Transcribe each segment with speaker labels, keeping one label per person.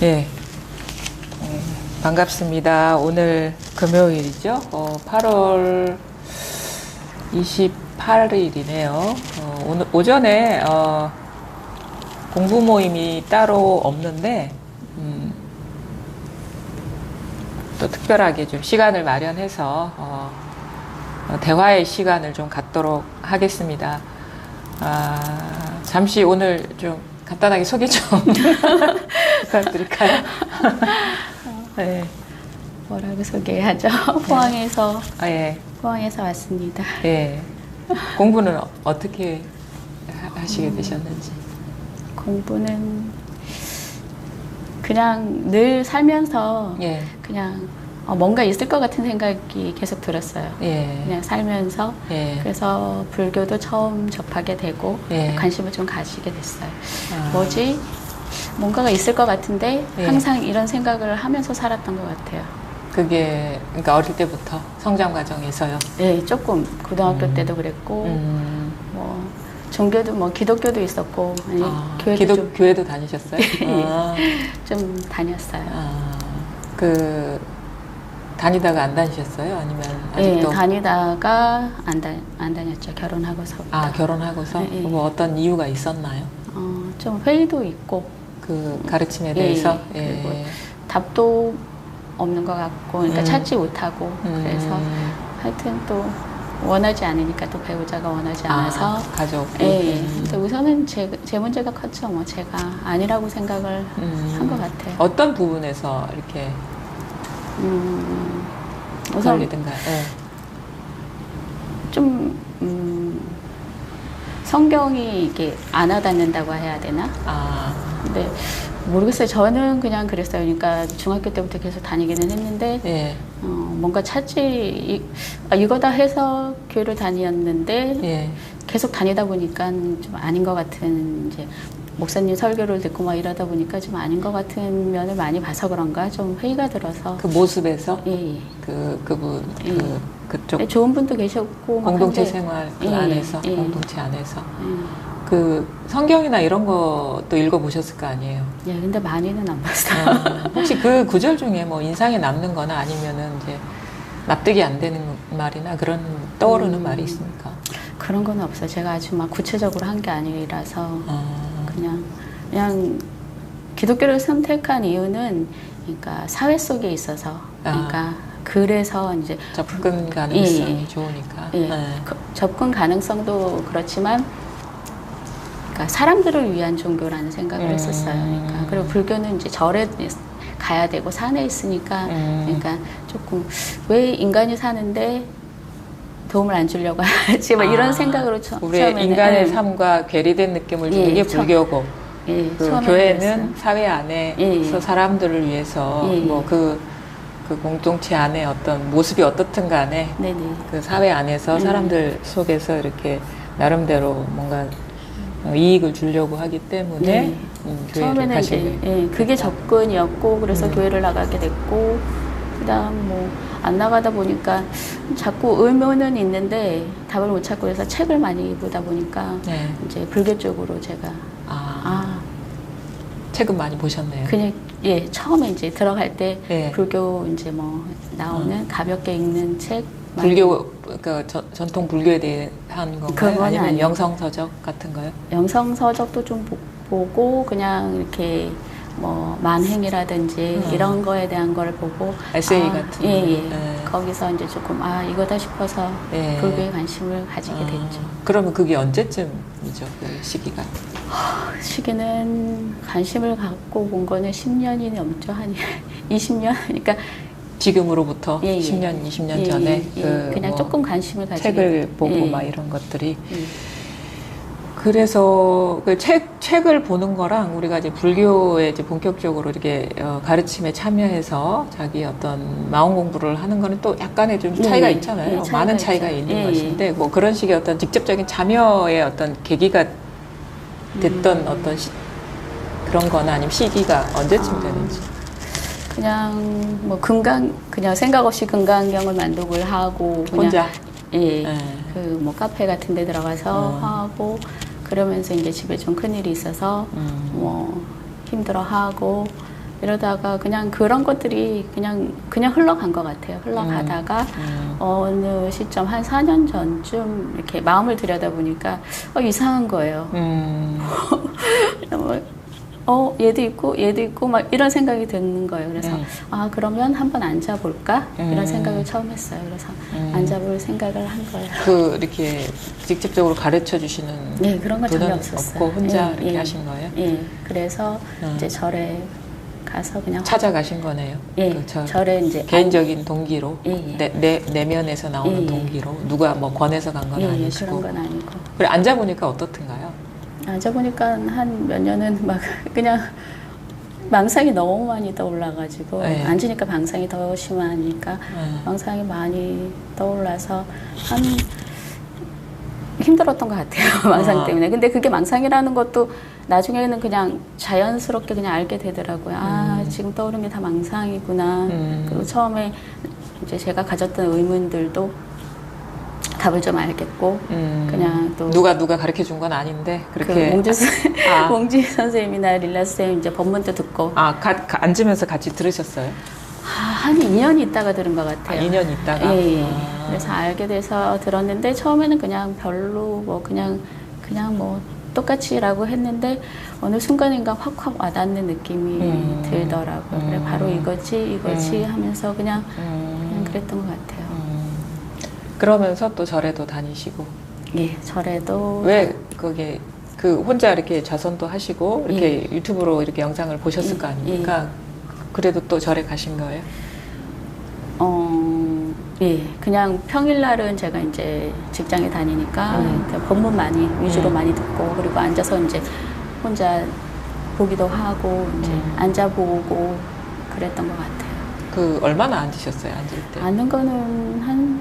Speaker 1: 예, 반갑습니다. 오늘 금요일이죠. 8월 28일이네요. 오늘 오전에 공부 모임이 따로 없는데 또 특별하게 좀 시간을 마련해서 대화의 시간을 좀 갖도록 하겠습니다. 잠시 오늘 좀 간단하게 소개 좀 부탁드릴까요?
Speaker 2: 네. 뭐라고 소개하죠? 포항에서
Speaker 1: 예.
Speaker 2: 포항에서 왔습니다.
Speaker 1: 예. 공부는 어떻게 하시게 되셨는지?
Speaker 2: 공부는 그냥 늘 살면서
Speaker 1: 예.
Speaker 2: 그냥 뭔가 있을 것 같은 생각이 계속 들었어요.
Speaker 1: 예.
Speaker 2: 그냥 살면서
Speaker 1: 예.
Speaker 2: 그래서 불교도 처음 접하게 되고
Speaker 1: 예.
Speaker 2: 관심을 좀 가지게 됐어요.
Speaker 1: 아.
Speaker 2: 뭐지? 뭔가가 있을 것 같은데
Speaker 1: 예.
Speaker 2: 항상 이런 생각을 하면서 살았던 것 같아요.
Speaker 1: 그게 그러니까 어릴 때부터 성장 과정에서요.
Speaker 2: 네, 조금 고등학교 때도 그랬고 뭐 종교도 뭐 기독교도 있었고 아니, 교회도
Speaker 1: 교회도 다니셨어요?
Speaker 2: 좀 다녔어요.
Speaker 1: 그 다니다가 안 다니셨어요? 아니면 아직도?
Speaker 2: 네, 다니다가 안 다녔죠. 결혼하고서부터.
Speaker 1: 결혼하고서?
Speaker 2: 네,
Speaker 1: 뭐 어떤 이유가 있었나요?
Speaker 2: 좀 회의도 있고
Speaker 1: 그 가르침에 대해서? 예.
Speaker 2: 그리고 답도 없는 것 같고 그러니까 찾지 못하고 그래서 하여튼 또 원하지 않으니까 또 배우자가 원하지 않아서
Speaker 1: 가족.
Speaker 2: 예. 근데 우선은 제 문제가 컸죠. 뭐 제가 아니라고 생각을 한 것 같아요.
Speaker 1: 어떤 부분에서 이렇게
Speaker 2: 우선
Speaker 1: 걸리든가요? 예.
Speaker 2: 좀 성경이 이게 안 와닿는다고 해야 되나? 근데 모르겠어요. 저는 그냥 그랬어요. 그러니까 중학교 때부터 계속 다니기는 했는데
Speaker 1: 예.
Speaker 2: 뭔가 이거다 해서 교회를 다녔는데
Speaker 1: 예.
Speaker 2: 계속 다니다 보니까 좀 아닌 것 같은 이제 목사님 설교를 듣고 막 이러다 보니까 좀 아닌 것 같은 면을 많이 봐서 그런가 좀 회의가 들어서
Speaker 1: 그 모습에서
Speaker 2: 예.
Speaker 1: 그분
Speaker 2: 예.
Speaker 1: 그쪽
Speaker 2: 좋은 분도 계셨고
Speaker 1: 공동체
Speaker 2: 한데,
Speaker 1: 생활
Speaker 2: 예.
Speaker 1: 안에서
Speaker 2: 예.
Speaker 1: 공동체 안에서 그 성경이나 이런 것도 읽어보셨을 거 아니에요?
Speaker 2: 예, 근데 많이는 안 봤어요.
Speaker 1: 혹시 그 구절 중에 뭐 인상에 남는 거나 아니면은 이제 납득이 안 되는 말이나 그런 떠오르는 말이 있습니까?
Speaker 2: 그런 건 없어요. 제가 아주 막 구체적으로 한 게 아니라서 그냥 기독교를 선택한 이유는 그러니까 사회 속에 있어서 그러니까 그래서 이제
Speaker 1: 접근 가능성이 좋으니까.
Speaker 2: 예. 접근 가능성도 그렇지만 그러니까 사람들을 위한 종교라는 생각을 했었어요. 그러니까 그리고 불교는 이제 절에 가야 되고 산에 있으니까 그러니까 조금 왜 인간이 사는데 도움을 안 주려고 하지 뭐 이런 생각으로
Speaker 1: 우리의 인간의 삶과 괴리된 느낌을 주는 게 불교고 그 교회는 사회 안에서 사람들을 위해서 뭐 그 공동체 안에 어떤 모습이 어떻든 간에 그 사회 안에서 사람들 속에서 이렇게 나름대로 뭔가 이익을 주려고 하기 때문에 교회를 가시게
Speaker 2: 그게 접근이었고 그래서 교회를 나가게 됐고 그다음 뭐 안 나가다 보니까 자꾸 의문은 있는데 답을 못 찾고 그래서 책을 많이 보다 보니까 이제 불교 쪽으로 제가
Speaker 1: 책은 많이 보셨네요.
Speaker 2: 그냥 처음에 이제 들어갈 때 불교 이제 뭐 나오는 가볍게 읽는 책
Speaker 1: 불교 그 전통 불교에 대한 건가요? 아니면 영성서적 같은 거요?
Speaker 2: 영성서적도 좀 보고 그냥 이렇게 뭐 만행이라든지 이런 거에 대한 걸 보고
Speaker 1: 에세이 같은
Speaker 2: 거기서 이제 조금 이거다 싶어서 불교에 관심을 가지게 됐죠.
Speaker 1: 그러면 그게 언제쯤이죠? 그 시기가?
Speaker 2: 시기는 관심을 갖고 본 거는 10년이 넘죠. 한 20년? 그러니까
Speaker 1: 지금으로부터 10년, 20년 전에
Speaker 2: 그냥 조금 관심을 가지게
Speaker 1: 책을 보고 막 이런 것들이 그래서 그 책을 보는 거랑 우리가 이제 불교에 이제 본격적으로 이렇게 가르침에 참여해서 자기 어떤 마음 공부를 하는 거는 또 약간의 좀 차이가 있잖아요. 많은 차이가 있는 것인데 뭐 그런 식의 어떤 직접적인 참여의 어떤 계기가 됐던 어떤 그런 거나 아니면 시기가 언제쯤 되는지.
Speaker 2: 그냥 뭐 그냥 생각 없이 금강경을 만독을 하고 그냥
Speaker 1: 혼자
Speaker 2: 그 뭐 카페 같은 데 들어가서 하고 그러면서 이제 집에 좀 큰일이 있어서 뭐 힘들어 하고 이러다가 그냥 그런 것들이 그냥 흘러간 것 같아요. 흘러가다가 어느 시점 한 4년 전쯤 이렇게 마음을 들여다보니까 이상한 거예요. 얘도 있고 막 이런 생각이 드는 거예요. 그래서 그러면 한번 앉아볼까? 이런 생각을 처음 했어요. 그래서 앉아볼 생각을 한 거예요.
Speaker 1: 이렇게 직접적으로 가르쳐 주시는
Speaker 2: 그런 건 전혀 없었어요.
Speaker 1: 없고 혼자 이렇게 하신 거예요?
Speaker 2: 그래서 이제 절에 가서 그냥
Speaker 1: 찾아가신 거네요.
Speaker 2: 절에 이제
Speaker 1: 개인적인 동기로 내면에서 나오는 동기로 누가 뭐 권해서 간 건 아니시고
Speaker 2: 그런 건 아니고.
Speaker 1: 그래 앉아보니까 어떻든가요?
Speaker 2: 앉아보니까 한 몇 년은 막 그냥 망상이 너무 많이 떠올라가지고 앉으니까 망상이 더 심하니까 망상이 많이 떠올라서 한 힘들었던 것 같아요. 망상 때문에. 근데 그게 망상이라는 것도 나중에는 그냥 자연스럽게 그냥 알게 되더라고요. 지금 떠오른 게 다 망상이구나. 그리고 처음에 이제 제가 가졌던 의문들도 답을 좀 알겠고, 그냥 또.
Speaker 1: 누가 가르쳐 준 건 아닌데, 그렇게.
Speaker 2: 몽지 선생님이나 릴라 선생님 이제 법문도 듣고.
Speaker 1: 앉으면서 같이 들으셨어요?
Speaker 2: 한 2년 있다가 들은 것 같아요.
Speaker 1: 2년 있다가?
Speaker 2: 그래서 알게 돼서 들었는데, 처음에는 그냥 별로 그냥 똑같이라고 했는데, 어느 순간인가 확 와닿는 느낌이 들더라고요. 그래, 바로 이거지 하면서 그냥 그랬던 것 같아요.
Speaker 1: 그러면서 또 절에도 다니시고.
Speaker 2: 절에도.
Speaker 1: 왜 그게 혼자 이렇게 자선도 하시고 이렇게 유튜브로 이렇게 영상을 보셨을 거 아닙니까? 그래도 또 절에 가신 거예요?
Speaker 2: 그냥 평일날은 제가 이제 직장에 다니니까 법문 많이 위주로 많이 듣고, 그리고 앉아서 이제 혼자 보기도 하고 이제 앉아보고 그랬던 것 같아요.
Speaker 1: 얼마나 앉으셨어요? 앉을 때?
Speaker 2: 앉는 거는 한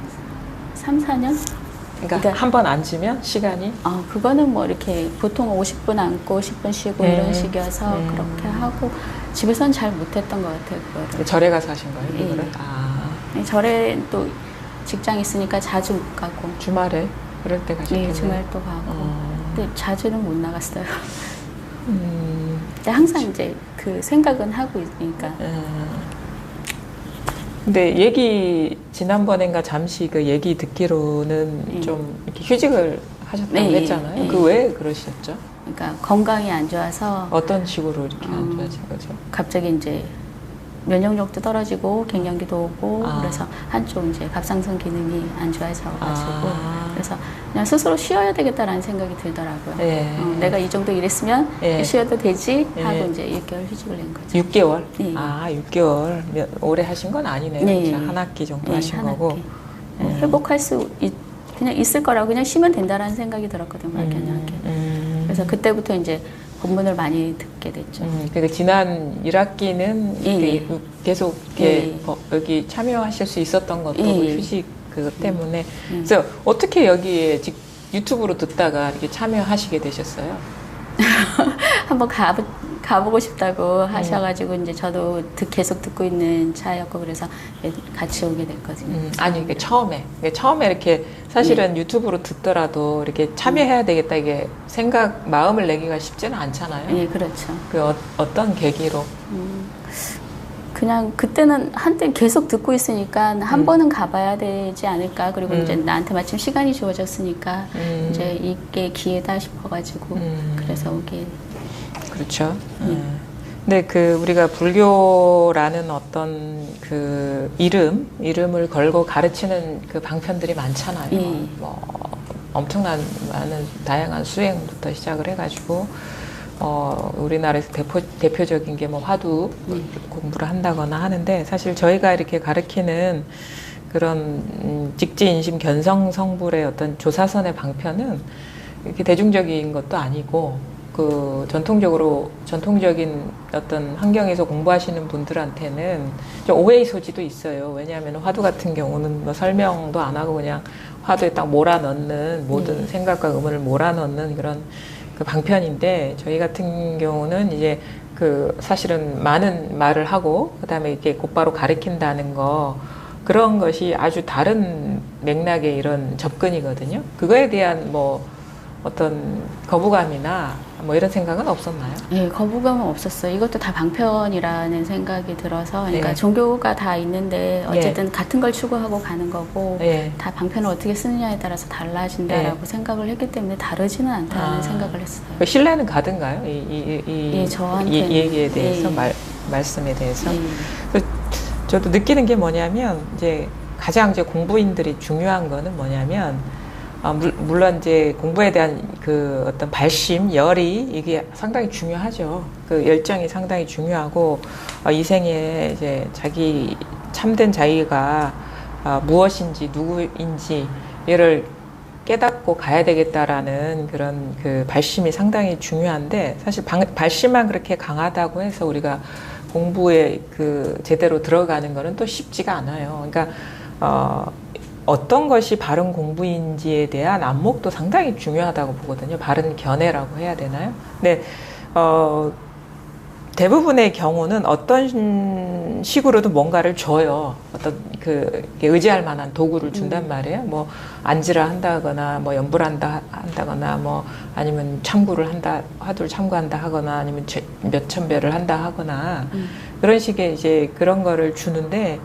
Speaker 2: 3, 4년?
Speaker 1: 그러니까 한 번 앉으면 시간이?
Speaker 2: 그거는 뭐 이렇게 보통 50분 앉고 10분 쉬고 이런 식이어서 그렇게 하고, 집에서는 잘 못했던 것 같아요. 그거를.
Speaker 1: 절에 가서 하신 거예요? 그거를?
Speaker 2: 절에 또 직장 있으니까 자주 못 가고.
Speaker 1: 주말에? 그럴 때 가셨겠네요?
Speaker 2: 주말 또 가고. 근데 자주는 못 나갔어요. 근데 항상 이제 그 생각은 하고 있으니까.
Speaker 1: 근데 지난번엔가 잠시 그 얘기 듣기로는 좀 이렇게 휴직을 하셨다고 했잖아요. 왜 그러셨죠?
Speaker 2: 그러니까 건강이 안 좋아서.
Speaker 1: 어떤 식으로 이렇게 안 좋아진 거죠?
Speaker 2: 갑자기 이제 면역력도 떨어지고 갱년기도 오고 그래서 한쪽 이제 갑상선 기능이 안 좋아져가지고 그래서 그냥 스스로 쉬어야 되겠다라는 생각이 들더라고요. 내가 이 정도 일했으면 쉬어도 되지 하고 이제 6개월 휴직을 낸 거죠.
Speaker 1: 6개월? 6개월. 오래 하신 건 아니네요. 한 학기 정도 하신 거고.
Speaker 2: 회복할 수 그냥 있을 거라고, 그냥 쉬면 된다라는 생각이 들었거든요. 막연하게. 그래서 그때부터 이제 법문을 많이 듣게 됐죠.
Speaker 1: 그러니까 지난 1학기는 계속 이렇게 여기 참여하실 수 있었던 것도 휴직 그것 때문에. 그래서 어떻게 여기에 유튜브로 듣다가 이렇게 참여하시게 되셨어요?
Speaker 2: 한번 가보고 싶다고 하셔가지고 이제 저도 계속 듣고 있는 차였고, 그래서 같이 오게 됐거든요.
Speaker 1: 아니 처음에 이렇게 사실은 유튜브로 듣더라도 이렇게 참여해야 되겠다 이게 마음을 내기가 쉽지는 않잖아요.
Speaker 2: 그렇죠.
Speaker 1: 어떤 계기로?
Speaker 2: 그냥 그때는 한때 계속 듣고 있으니까 한 번은 가봐야 되지 않을까. 그리고 이제 나한테 마침 시간이 주어졌으니까 이제 이게 기회다 싶어가지고 그래서 오게.
Speaker 1: 그렇죠. 근데 우리가 불교라는 어떤 이름을 걸고 가르치는 방편들이 많잖아요. 뭐 엄청난 많은 다양한 수행부터 시작을 해가지고 우리나라에서 대표적인 게 뭐 화두 공부를 한다거나 하는데, 사실 저희가 이렇게 가르치는 그런 직지인심 견성성불의 어떤 조사선의 방편은 이렇게 대중적인 것도 아니고, 전통적인 어떤 환경에서 공부하시는 분들한테는 좀 오해의 소지도 있어요. 왜냐하면 화두 같은 경우는 뭐 설명도 안 하고 그냥 화두에 딱 몰아넣는 모든 생각과 의문을 몰아넣는 그런 방편인데, 저희 같은 경우는 이제 사실은 많은 말을 하고 그다음에 이렇게 곧바로 가르친다는 그런 것이 아주 다른 맥락의 이런 접근이거든요. 그거에 대한 어떤 거부감이나 뭐 이런 생각은 없었나요?
Speaker 2: 네, 거부감은 없었어요. 이것도 다 방편이라는 생각이 들어서, 그러니까
Speaker 1: 네.
Speaker 2: 종교가 다 있는데 어쨌든
Speaker 1: 네.
Speaker 2: 같은 걸 추구하고 가는 거고,
Speaker 1: 네.
Speaker 2: 다 방편을 어떻게 쓰느냐에 따라서 달라진다라고
Speaker 1: 네.
Speaker 2: 생각을 했기 때문에 다르지는 않다는 생각을 했어요.
Speaker 1: 신뢰는 가든가요?
Speaker 2: 저한테
Speaker 1: 이 얘기에 대해서 말씀에 대해서. 저도 느끼는 게 뭐냐면 이제 가장 이제 공부인들이 중요한 거는 뭐냐면 물론 이제 공부에 대한 그 어떤 발심, 열이 이게 상당히 중요하죠. 그 열정이 상당히 중요하고 이 생에 이제 자기 참된 자기가 무엇인지 누구인지 얘를 깨닫고 가야 되겠다라는 그런 그 발심이 상당히 중요한데 사실 발심만 그렇게 강하다고 해서 우리가 공부에 그 제대로 들어가는 거는 또 쉽지가 않아요. 그러니까 어떤 것이 바른 공부인지에 대한 안목도 상당히 중요하다고 보거든요. 바른 견해라고 해야 되나요? 근데 대부분의 경우는 어떤 식으로도 뭔가를 줘요. 어떤 의지할 만한 도구를 준단 말이에요. 뭐 안지를 한다거나, 뭐 연부를 한다거나, 뭐 아니면 참구를 한다, 화두를 참구한다 하거나, 아니면 몇천 배를 한다 하거나 그런 식의 이제 그런 거를 주는데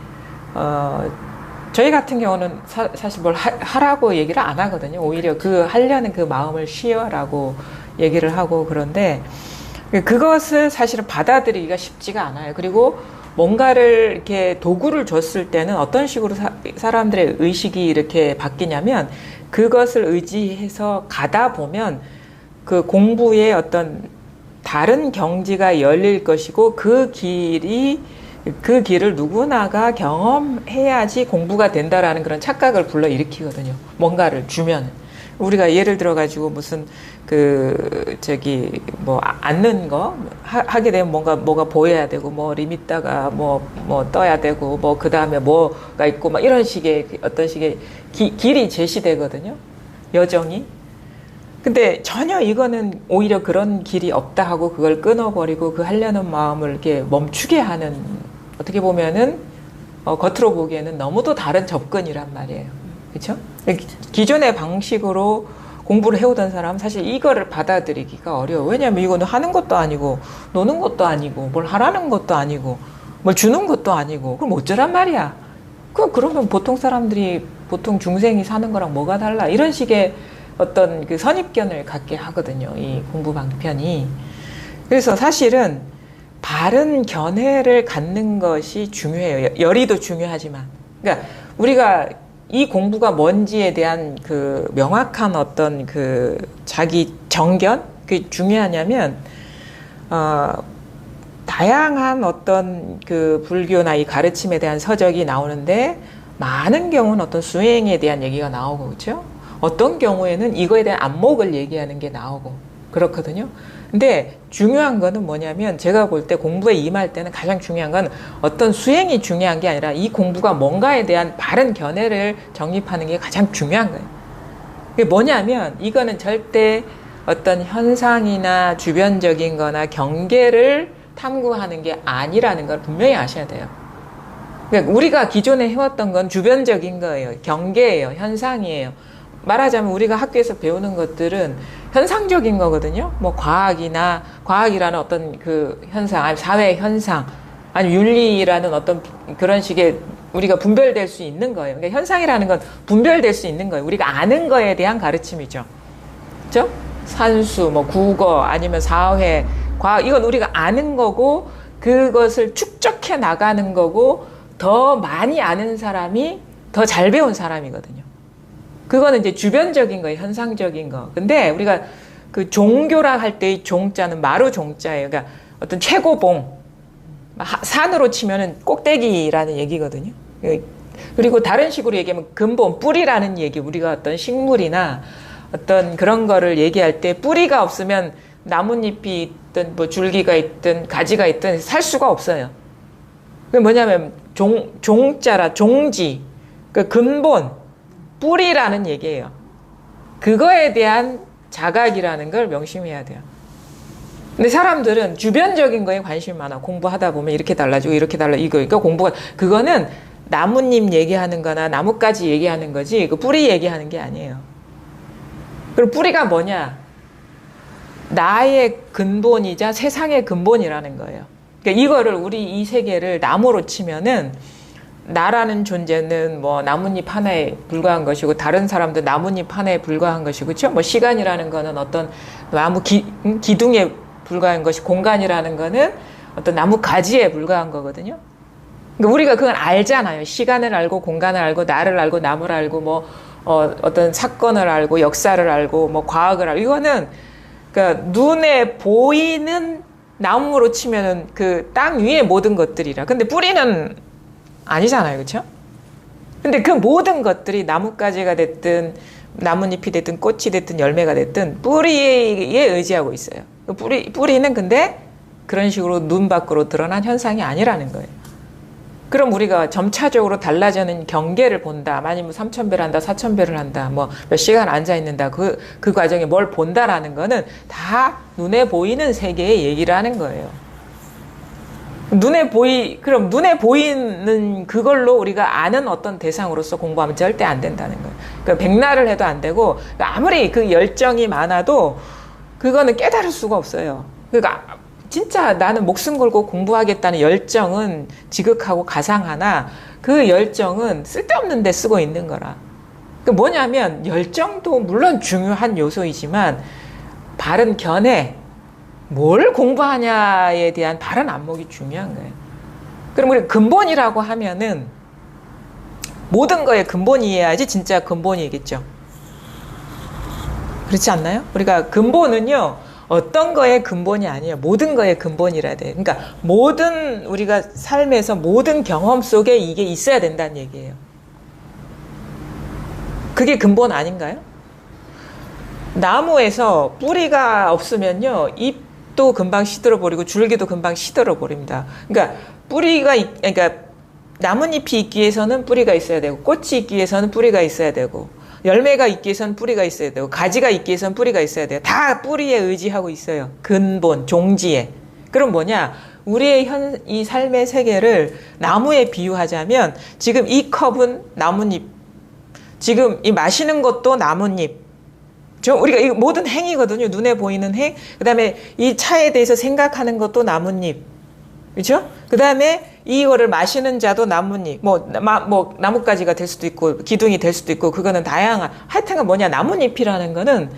Speaker 1: 저희 같은 경우는 사실 뭘 하라고 얘기를 안 하거든요. 오히려 하려는 그 마음을 쉬어라고 얘기를 하고 그런데 그것을 사실은 받아들이기가 쉽지가 않아요. 그리고 뭔가를 이렇게 도구를 줬을 때는 어떤 식으로 사람들의 의식이 이렇게 바뀌냐면 그것을 의지해서 가다 보면 그 공부의 어떤 다른 경지가 열릴 것이고 그 길을 누구나가 경험해야지 공부가 된다라는 그런 착각을 불러일으키거든요. 뭔가를 주면. 우리가 예를 들어가지고 무슨 앉는 거 하게 되면 뭐가 보여야 되고, 뭐 리미다가 뭐 떠야 되고, 뭐 그 다음에 뭐가 있고, 막 이런 식의 어떤 식의 길이 제시되거든요. 여정이. 근데 전혀 이거는 오히려 그런 길이 없다 하고 그걸 끊어버리고 그 하려는 마음을 이렇게 멈추게 하는 어떻게 보면은 겉으로 보기에는 너무도 다른 접근이란 말이에요. 그렇죠? 기존의 방식으로 공부를 해오던 사람은 사실 이거를 받아들이기가 어려워. 왜냐하면 이거는 하는 것도 아니고 노는 것도 아니고 뭘 하라는 것도 아니고 뭘 주는 것도 아니고 그럼 어쩌란 말이야. 그러면 보통 중생이 사는 거랑 뭐가 달라. 이런 식의 어떤 그 선입견을 갖게 하거든요. 이 공부 방편이. 그래서 사실은 바른 견해를 갖는 것이 중요해요. 열의도 중요하지만. 그러니까 우리가 이 공부가 뭔지에 대한 그 명확한 어떤 그 자기 정견? 그게 중요하냐면, 다양한 어떤 그 불교나 이 가르침에 대한 서적이 나오는데, 많은 경우는 어떤 수행에 대한 얘기가 나오고, 그렇죠? 어떤 경우에는 이거에 대한 안목을 얘기하는 게 나오고, 그렇거든요. 근데 중요한 거는 뭐냐면 제가 볼 때 공부에 임할 때는 가장 중요한 건 어떤 수행이 중요한 게 아니라 이 공부가 뭔가에 대한 바른 견해를 정립하는 게 가장 중요한 거예요. 그게 뭐냐면 이거는 절대 어떤 현상이나 주변적인 거나 경계를 탐구하는 게 아니라는 걸 분명히 아셔야 돼요. 그러니까 우리가 기존에 해왔던 건 주변적인 거예요. 경계예요. 현상이에요. 말하자면 우리가 학교에서 배우는 것들은 현상적인 거거든요. 뭐 과학이라는 어떤 그 현상, 아니 사회 현상, 아니 윤리라는 어떤 그런 식의 우리가 분별될 수 있는 거예요. 그러니까 현상이라는 건 분별될 수 있는 거예요. 우리가 아는 거에 대한 가르침이죠. 그렇죠? 산수, 뭐 국어, 아니면 사회, 과학, 이건 우리가 아는 거고 그것을 축적해 나가는 거고 더 많이 아는 사람이 더 잘 배운 사람이거든요. 그거는 이제 주변적인 거예요. 현상적인 거. 근데 우리가 그 종교라 할 때의 종자는 마루 종자예요. 그러니까 어떤 최고봉. 산으로 치면은 꼭대기라는 얘기거든요. 그리고 다른 식으로 얘기하면 근본, 뿌리라는 얘기. 우리가 어떤 식물이나 어떤 그런 거를 얘기할 때 뿌리가 없으면 나뭇잎이 있든 뭐 줄기가 있든 가지가 있든 살 수가 없어요. 그게 뭐냐면 종자라 종지. 그 근본. 뿌리라는 얘기예요. 그거에 대한 자각이라는 걸 명심해야 돼요. 근데 사람들은 주변적인 거에 관심이 많아. 공부하다 보면 이렇게 달라지고 이렇게 이거 공부가 그거는 나뭇잎 얘기하는 거나 나뭇가지 얘기하는 거지 그 뿌리 얘기하는 게 아니에요. 그럼 뿌리가 뭐냐? 나의 근본이자 세상의 근본이라는 거예요. 그러니까 이거를 우리 이 세계를 나무로 치면은 나라는 존재는 뭐 나뭇잎 하나에 불과한 것이고 다른 사람도 나뭇잎 하나에 불과한 것이고 그렇죠? 뭐 시간이라는 거는 어떤 나무 기둥에 불과한 것이 공간이라는 거는 어떤 나무 가지에 불과한 거거든요. 그러니까 우리가 그건 알잖아요. 시간을 알고 공간을 알고 나를 알고 나무를 알고 뭐 어떤 사건을 알고 역사를 알고 뭐 과학을 알고 이거는 그러니까 눈에 보이는 나무로 치면은 그 땅 위의 모든 것들이라. 근데 뿌리는 아니잖아요. 그렇죠? 근데 그 모든 것들이 나뭇가지가 됐든 나뭇잎이 됐든 꽃이 됐든 열매가 됐든 뿌리에 의지하고 있어요. 뿌리는 근데 그런 식으로 눈 밖으로 드러난 현상이 아니라는 거예요. 그럼 우리가 점차적으로 달라지는 경계를 본다. 아니면 3,000배를 한다, 4,000배를 한다, 뭐 몇 시간 앉아 있는다. 그 과정에 뭘 본다라는 거는 다 눈에 보이는 세계의 얘기를 하는 거예요. 그럼 눈에 보이는 그걸로 우리가 아는 어떤 대상으로서 공부하면 절대 안 된다는 거예요. 그러니까 백날을 해도 안 되고, 아무리 그 열정이 많아도 그거는 깨달을 수가 없어요. 그러니까 진짜 나는 목숨 걸고 공부하겠다는 열정은 지극하고 가상하나 그 열정은 쓸데없는 데 쓰고 있는 거라. 그 뭐냐면 열정도 물론 중요한 요소이지만 바른 견해, 뭘 공부하냐에 대한 바른 안목이 중요한 거예요. 그럼 우리 근본이라고 하면은 모든 거의 근본이어야지 진짜 근본이겠죠. 그렇지 않나요? 우리가 근본은요, 어떤 거의 근본이 아니에요. 모든 거의 근본이라 돼요. 그러니까 모든 우리가 삶에서 모든 경험 속에 이게 있어야 된다는 얘기예요. 그게 근본 아닌가요? 나무에서 뿌리가 없으면요, 잎도 금방 시들어버리고 줄기도 금방 시들어버립니다. 그러니까 그러니까 나뭇잎이 있기 위해서는 뿌리가 있어야 되고, 꽃이 있기 위해서는 뿌리가 있어야 되고, 열매가 있기 위해서는 뿌리가 있어야 되고, 가지가 있기 위해서는 뿌리가 있어야 돼요. 다 뿌리에 의지하고 있어요. 근본, 종지에. 그럼 뭐냐? 우리의 이 삶의 세계를 나무에 비유하자면, 지금 이 컵은 나뭇잎, 지금 이 마시는 것도 나뭇잎. 우리가 이 모든 행위거든요. 눈에 보이는 행. 그 다음에 이 차에 대해서 생각하는 것도 나뭇잎. 그렇죠? 그 다음에 이거를 마시는 자도 나뭇잎, 뭐 나뭇가지가 될 수도 있고 기둥이 될 수도 있고 그거는 다양한, 하여튼간 뭐냐, 나뭇잎이라는 거는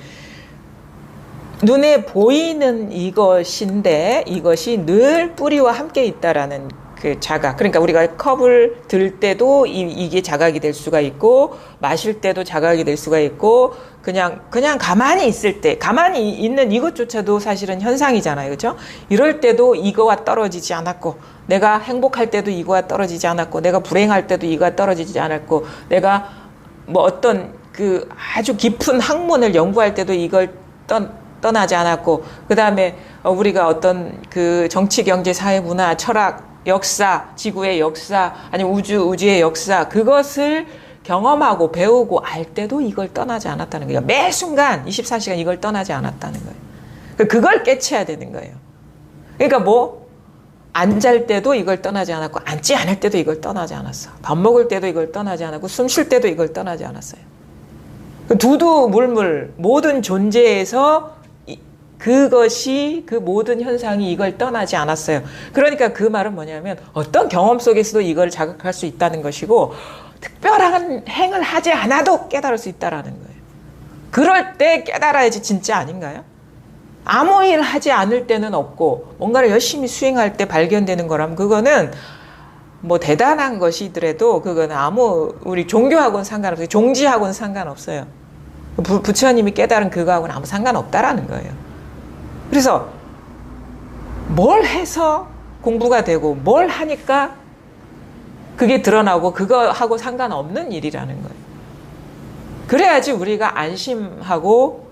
Speaker 1: 눈에 보이는 이것인데 이것이 늘 뿌리와 함께 있다라는 그 자각. 그러니까 우리가 컵을 들 때도 이게 자각이 될 수가 있고, 마실 때도 자각이 될 수가 있고, 그냥 가만히 있을 때, 가만히 있는 이것조차도 사실은 현상이잖아요. 그죠? 이럴 때도 이거와 떨어지지 않았고, 내가 행복할 때도 이거와 떨어지지 않았고, 내가 불행할 때도 이거와 떨어지지 않았고, 내가 뭐 어떤 그 아주 깊은 학문을 연구할 때도 이걸 떠나지 않았고, 그 다음에 우리가 어떤 그 정치, 경제, 사회, 문화, 철학, 역사, 지구의 역사, 아니면 우주의 역사, 그것을 경험하고 배우고 알 때도 이걸 떠나지 않았다는 거예요. 매 순간 24시간 이걸 떠나지 않았다는 거예요. 그걸 깨쳐야 되는 거예요. 그러니까 뭐 안 잘 때도 이걸 떠나지 않았고, 앉지 않을 때도 이걸 떠나지 않았어. 밥 먹을 때도 이걸 떠나지 않았고, 숨 쉴 때도 이걸 떠나지 않았어요. 두두물물 모든 존재에서 그것이, 그 모든 현상이 이걸 떠나지 않았어요. 그러니까 그 말은 뭐냐면 어떤 경험 속에서도 이걸 자각할 수 있다는 것이고, 특별한 행을 하지 않아도 깨달을 수 있다는 거예요. 그럴 때 깨달아야지 진짜 아닌가요? 아무 일 하지 않을 때는 없고 뭔가를 열심히 수행할 때 발견되는 거라면 그거는 뭐 대단한 것이더라도 그거는 우리 종교하고는 상관없어요. 종지하고는 상관없어요. 부처님이 깨달은 그거하고는 아무 상관없다라는 거예요. 그래서 뭘 해서 공부가 되고 뭘 하니까 그게 드러나고 그거하고 상관없는 일이라는 거예요. 그래야지 우리가 안심하고,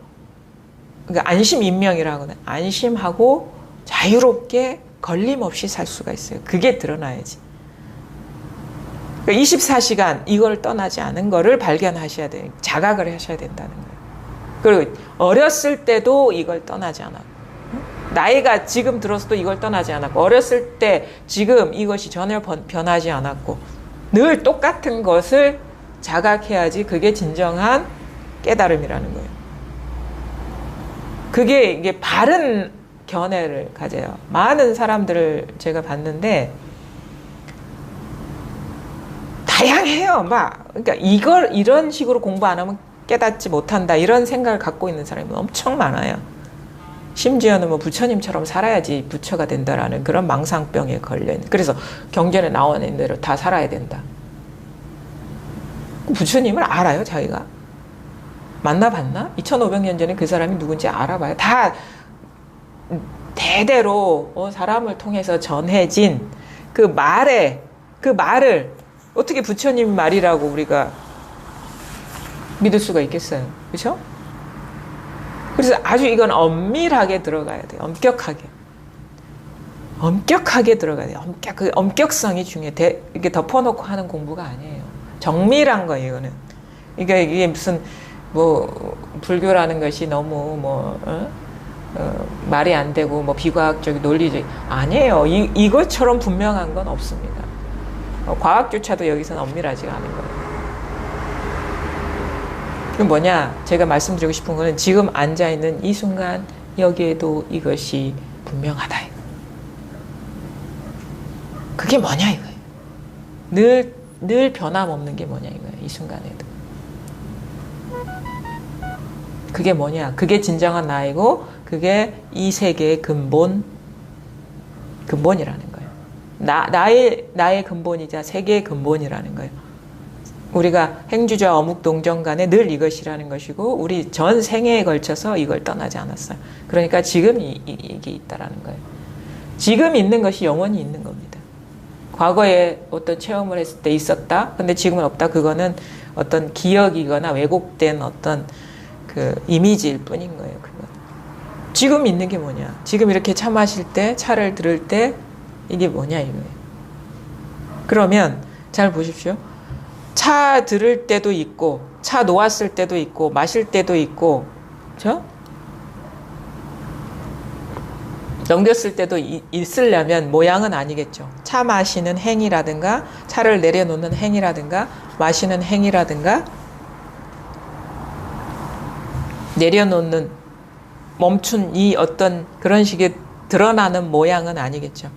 Speaker 1: 그러니까 안심인명이라고 하는, 안심하고 자유롭게 걸림없이 살 수가 있어요. 그게 드러나야지. 그러니까 24시간 이걸 떠나지 않은 거를 발견하셔야 돼요. 자각을 하셔야 된다는 거예요. 그리고 어렸을 때도 이걸 떠나지 않았고, 나이가 지금 들어서도 이걸 떠나지 않았고, 어렸을 때 지금 이것이 전혀 변하지 않았고, 늘 똑같은 것을 자각해야지 그게 진정한 깨달음이라는 거예요. 그게 이게 바른 견해를 가져요. 많은 사람들을 제가 봤는데 다양해요. 막 그러니까 이걸 이런 식으로 공부 안 하면 깨닫지 못한다 이런 생각을 갖고 있는 사람이 엄청 많아요. 심지어는 뭐 부처님처럼 살아야지 부처가 된다라는 그런 망상병에 걸려 있는. 그래서 경전에 나오는 대로 다 살아야 된다. 부처님을 알아요, 자기가? 만나봤나? 2500년 전에 그 사람이 누군지 알아봐요. 다 대대로 사람을 통해서 전해진 그 말을 어떻게 부처님 말이라고 우리가 믿을 수가 있겠어요? 그렇죠? 그래서 아주 이건 엄밀하게 들어가야 돼요. 엄격하게 들어가야 돼요. 그 엄격성이 중요해. 이렇게 덮어놓고 하는 공부가 아니에요. 정밀한 거예요, 이거는. 이게 무슨 뭐 불교라는 것이 너무 말이 안 되고 뭐 비과학적 논리적 아니에요. 이것처럼 분명한 건 없습니다. 과학조차도 여기서는 엄밀하지가 않은 거예요. 그럼 뭐냐? 제가 말씀드리고 싶은 거는 지금 앉아있는 이 순간 여기에도 이것이 분명하다. 그게 뭐냐 이거예요. 늘 변함없는 게 뭐냐 이거예요. 이 순간에도. 그게 뭐냐? 그게 진정한 나이고 그게 이 세계의 근본이라는 거예요. 나의 근본이자 세계의 근본이라는 거예요. 우리가 행주자 어묵동정 간에 늘 이것이라는 것이고 우리 전 생애에 걸쳐서 이걸 떠나지 않았어요. 그러니까 지금 이게 있다라는 거예요. 지금 있는 것이 영원히 있는 겁니다. 과거에 어떤 체험을 했을 때 있었다. 근데 지금은 없다. 그거는 어떤 기억이거나 왜곡된 어떤 그 이미지일 뿐인 거예요. 그건. 지금 있는 게 뭐냐? 지금 이렇게 차 마실 때, 차를 들을 때 이게 뭐냐 이거예요. 그러면 잘 보십시오. 차 들을 때도 있고 차 놓았을 때도 있고 마실 때도 있고 그렇죠? 넘겼을 때도 있으려면 모양은 아니겠죠. 차 마시는 행위라든가 차를 내려놓는 행위라든가 마시는 행위라든가 내려놓는 멈춘 이 어떤 그런 식의 드러나는 모양은 아니겠죠.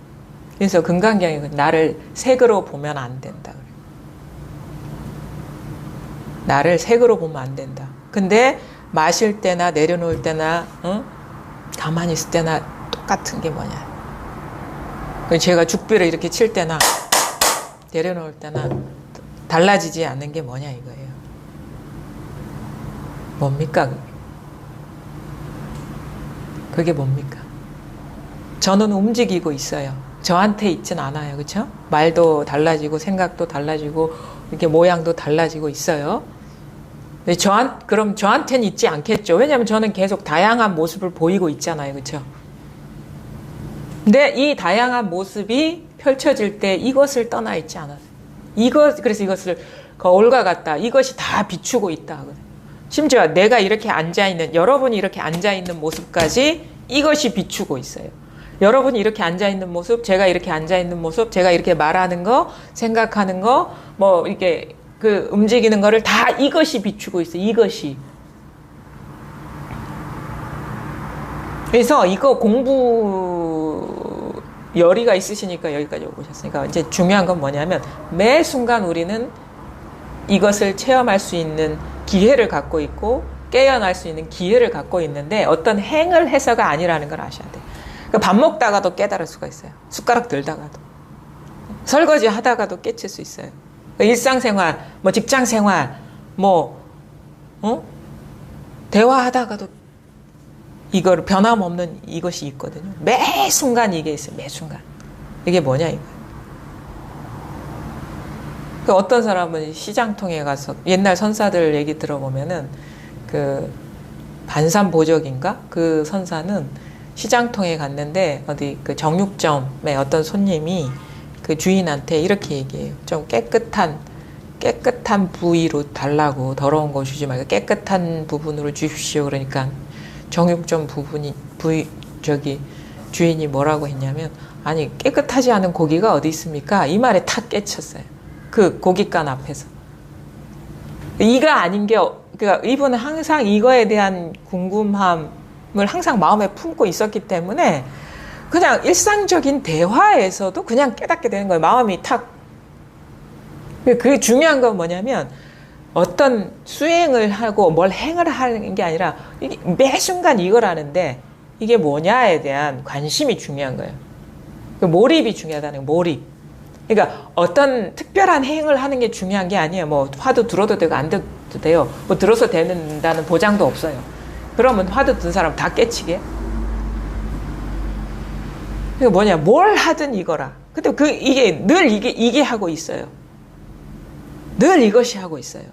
Speaker 1: 그래서 금강경이 나를 색으로 보면 안 된다. 나를 색으로 보면 안 된다. 근데 마실 때나 내려놓을 때나 가만히 있을 때나 똑같은 게 뭐냐. 제가 죽비를 이렇게 칠 때나 내려놓을 때나 달라지지 않는 게 뭐냐 이거예요. 뭡니까? 그게 뭡니까? 저는 움직이고 있어요. 저한테 있진 않아요. 그렇죠? 말도 달라지고 생각도 달라지고 이렇게 모양도 달라지고 있어요. 그럼 저한테는 있지 않겠죠. 왜냐하면 저는 계속 다양한 모습을 보이고 있잖아요. 그렇죠? 근데 이 다양한 모습이 펼쳐질 때 이것을 떠나 있지 않아요. 그래서 이것을 거울과 같다. 이것이 다 비추고 있다. 심지어 내가 이렇게 앉아있는, 여러분이 이렇게 앉아있는 모습까지 이것이 비추고 있어요. 여러분이 이렇게 앉아있는 모습, 제가 이렇게 앉아있는 모습, 제가 이렇게 말하는 거, 생각하는 거, 뭐, 이렇게 그 움직이는 거를 다 이것이 비추고 있어요. 이것이. 그래서 이거 공부 열의가 있으시니까 여기까지 오셨으니까 이제 중요한 건 뭐냐면 매 순간 우리는 이것을 체험할 수 있는 기회를 갖고 있고 깨어날 수 있는 기회를 갖고 있는데 어떤 행을 해서가 아니라는 걸 아셔야 돼요. 그러니까 밥 먹다가도 깨달을 수가 있어요. 숟가락 들다가도. 설거지 하다가도 깨칠 수 있어요. 일상생활, 뭐 직장생활, 대화하다가도 이걸 변함없는 이것이 있거든요. 매 순간 이게 있어요. 매 순간. 이게 뭐냐 이거예요. 그 어떤 사람은 시장통에 가서 옛날 선사들 얘기 들어보면은 그 반산보적인가? 그 선사는 시장통에 갔는데 어디 그 정육점에 어떤 손님이 그 주인한테 이렇게 얘기해요. 좀 깨끗한 부위로 달라고 더러운 거 주지 말고 깨끗한 부분으로 주십시오. 그러니까 정육점 주인이 뭐라고 했냐면 아니 깨끗하지 않은 고기가 어디 있습니까? 이 말에 탁 깨쳤어요. 그 고깃간 앞에서. 이가 아닌 게 그러니까 이분은 항상 이거에 대한 궁금함을 항상 마음에 품고 있었기 때문에 그냥 일상적인 대화에서도 그냥 깨닫게 되는 거예요. 마음이 탁. 그게 중요한 건 뭐냐면 어떤 수행을 하고 뭘 행을 하는 게 아니라 이게 매 순간 이걸 하는데 이게 뭐냐에 대한 관심이 중요한 거예요. 몰입이 중요하다는 거예요. 몰입. 그러니까 어떤 특별한 행을 하는 게 중요한 게 아니에요. 뭐 화두 들어도 되고 안 들어도 돼요. 뭐 들어서 된다는 보장도 없어요. 그러면 화두 든 사람 다 깨치게. 그러니까 뭐냐, 뭘 하든 이거라. 근데 이게 늘 이게 하고 있어요. 늘 이것이 하고 있어요.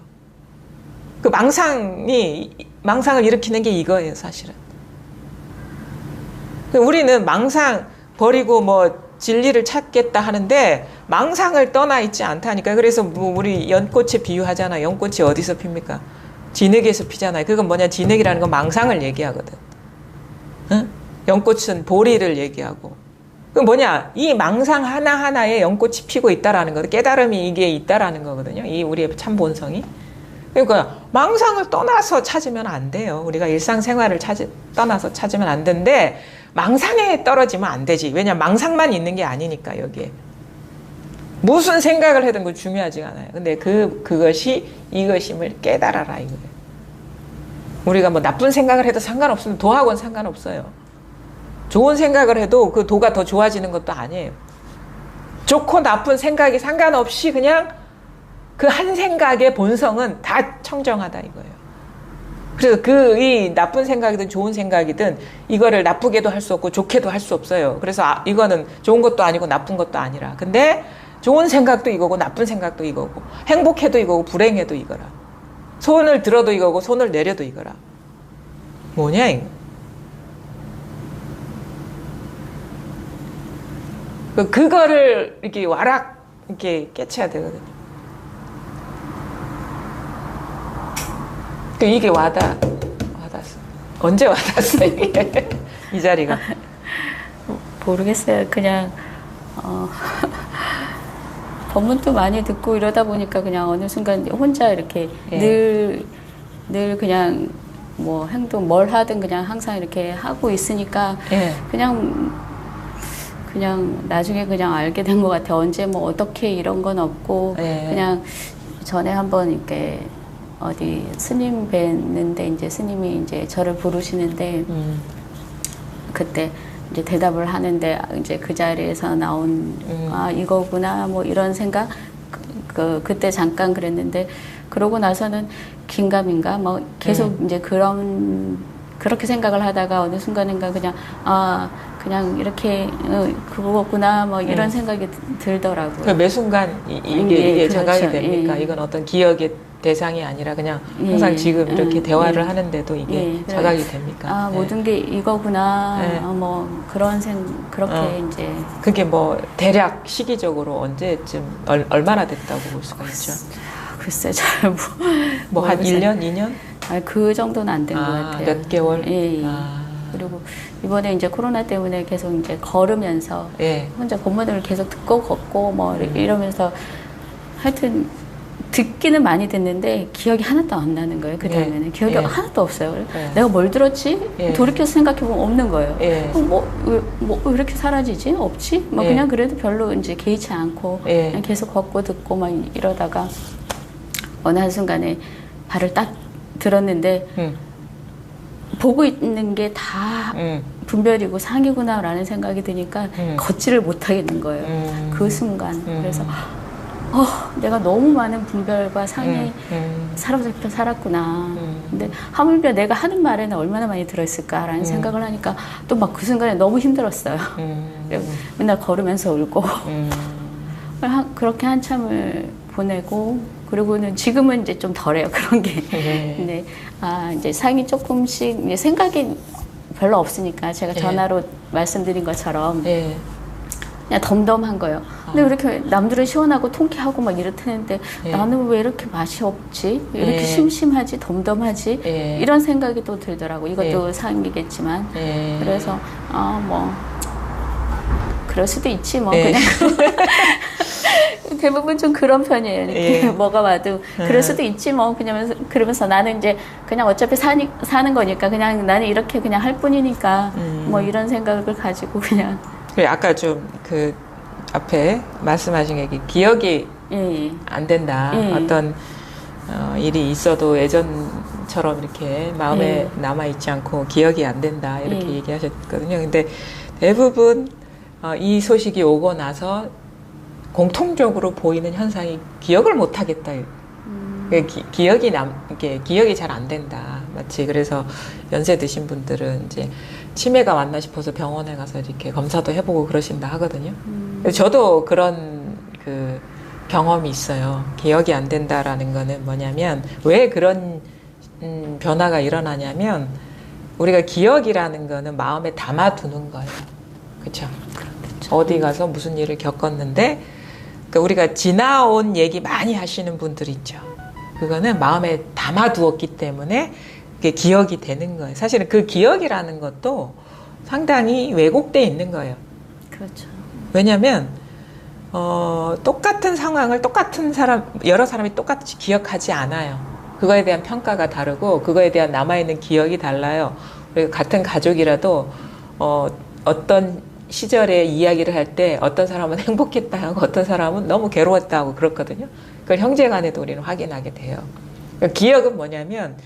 Speaker 1: 그 망상을 일으키는 게 이거예요, 사실은. 우리는 망상 버리고 뭐 진리를 찾겠다 하는데 망상을 떠나 있지 않다니까. 그래서 뭐 우리 연꽃에 비유하잖아. 연꽃이 어디서 핍니까? 진흙에서 피잖아요. 그건 뭐냐, 진흙이라는 건 망상을 얘기하거든. 응? 연꽃은 보리를 얘기하고. 그 뭐냐, 이 망상 하나하나에 연꽃이 피고 있다라는 거든. 깨달음이 이게 있다라는 거거든요. 이 우리의 참 본성이. 그러니까 망상을 떠나서 찾으면 안 돼요. 우리가 일상생활을 떠나서 찾으면 안 되는데 망상에 떨어지면 안 되지. 왜냐면 망상만 있는 게 아니니까. 여기에 무슨 생각을 하든 그 중요하지가 않아요. 근데 그것이 이것임을 깨달아라 이거예요. 우리가 뭐 나쁜 생각을 해도 상관없으면 도하고는 상관없어요. 좋은 생각을 해도 그 도가 더 좋아지는 것도 아니에요. 좋고 나쁜 생각이 상관없이 그냥 그 한 생각의 본성은 다 청정하다 이거예요. 그래서 이 나쁜 생각이든 좋은 생각이든 이거를 나쁘게도 할 수 없고 좋게도 할 수 없어요. 그래서 이거는 좋은 것도 아니고 나쁜 것도 아니라. 근데 좋은 생각도 이거고 나쁜 생각도 이거고 행복해도 이거고 불행해도 이거라. 손을 들어도 이거고 손을 내려도 이거라. 뭐냐 이거. 그거를 이렇게 와락 이렇게 깨쳐야 되거든요. 이게 와닿았어. 언제 와닿았어 이게 이 자리가?
Speaker 2: 모르겠어요. 그냥 법문도 많이 듣고 이러다 보니까 그냥 어느 순간 혼자 이렇게 늘 그냥 뭐 행동 뭘 하든 그냥 항상 이렇게 하고 있으니까 그냥 나중에 그냥 알게 된 것 같아요. 언제 뭐 어떻게 이런 건 없고 그냥 전에 한번 이렇게 어디 스님 뵀는데 이제 스님이 이제 저를 부르시는데 그때 이제 대답을 하는데 이제 그 자리에서 나온 아 이거구나 뭐 이런 생각 그때 잠깐 그랬는데 그러고 나서는 긴가민가 뭐 계속 이제 그렇게 생각을 하다가 어느 순간인가 그냥 그냥 이렇게 그거구나 뭐 이런 생각이 들더라고요.
Speaker 1: 매 순간 이게 그렇죠. 자각이 됩니까? 이건 어떤 기억의 대상이 아니라 그냥 항상 지금 이렇게 대화를 하는데도 이게 자각이 됩니까?
Speaker 2: 모든 게 이거구나. 뭐 그렇게 이제
Speaker 1: 그게 뭐 대략 시기적으로 언제쯤 얼마나 됐다고 볼 수가 있죠?
Speaker 2: 글쎄 잘
Speaker 1: 뭐 한 1년, 2년?
Speaker 2: 그 정도는 안 된 것 같아요.
Speaker 1: 몇 개월?
Speaker 2: 그리고 이번에 이제 코로나 때문에 계속 이제 걸으면서 혼자 본문을 계속 듣고 걷고 뭐 이러면서 하여튼 듣기는 많이 듣는데 기억이 하나도 안 나는 거예요. 그 다음에는 기억이 하나도 없어요. 내가 뭘 들었지? 돌이켜서 생각해보면 없는 거예요. 뭐 이렇게 사라지지? 없지? 뭐 그냥 그래도 별로 이제 개의치 않고 그냥 계속 걷고 듣고 막 이러다가 어느 한순간에 발을 딱 들었는데 보고 있는 게 다 분별이고 상이구나라는 생각이 드니까 걷지를 못하겠는 거예요. 그 순간. 그래서 내가 너무 많은 분별과 상에 사로잡혀 살았구나. 근데 하물며 내가 하는 말에는 얼마나 많이 들어있을까라는 생각을 하니까 또 막 그 순간에 너무 힘들었어요. 맨날 걸으면서 울고 그렇게 한참을 보내고 그리고는 지금은 이제 좀 덜해요. 그런 게. 근데 이제 상이 조금씩 이제 생각이 별로 없으니까 제가 전화로 말씀드린 것처럼 그냥 덤덤한 거예요. 근데 왜 이렇게 남들은 시원하고 통쾌하고 막 이렇다는데 나는 왜 이렇게 맛이 없지? 왜 이렇게 심심하지? 덤덤하지? 이런 생각이 또 들더라고. 이것도 상이겠지만. 그래서 뭐 그럴 수도 있지 뭐 그냥 대부분 좀 그런 편이에요. 이렇게 뭐가 와도 그럴 수도 있지 뭐 그냥 그러면서 나는 이제 그냥 어차피 사는 거니까 그냥 나는 이렇게 그냥 할 뿐이니까 뭐 이런 생각을 가지고 그냥.
Speaker 1: 그래 아까 좀 그 앞에 말씀하신 게 기억이 안 된다. 어떤 일이 있어도 예전처럼 이렇게 마음에 남아있지 않고 기억이 안 된다 이렇게 얘기하셨거든요. 근데 대부분 이 소식이 오고 나서 공통적으로 보이는 현상이 기억을 못 하겠다. 기억이 잘 안 된다. 마치 그래서 연세 드신 분들은 이제 치매가 왔나 싶어서 병원에 가서 이렇게 검사도 해보고 그러신다 하거든요. 저도 그런 그 경험이 있어요. 기억이 안 된다라는 거는 뭐냐면 왜 그런 변화가 일어나냐면 우리가 기억이라는 거는 마음에 담아두는 거예요. 그렇죠? 어디 가서 무슨 일을 겪었는데 그러니까 우리가 지나온 얘기 많이 하시는 분들 있죠. 그거는 마음에 담아두었기 때문에 그게 기억이 되는 거예요. 사실은 그 기억이라는 것도 상당히 왜곡되어 있는 거예요.
Speaker 2: 그렇죠.
Speaker 1: 왜냐하면 똑같은 상황을 여러 사람이 똑같이 기억하지 않아요. 그거에 대한 평가가 다르고 그거에 대한 남아있는 기억이 달라요. 우리가 같은 가족이라도 어떤 시절에 이야기를 할 때 어떤 사람은 행복했다 하고 어떤 사람은 너무 괴로웠다 하고 그렇거든요. 그걸 형제간에도 우리는 확인하게 돼요. 그러니까 기억은 뭐냐면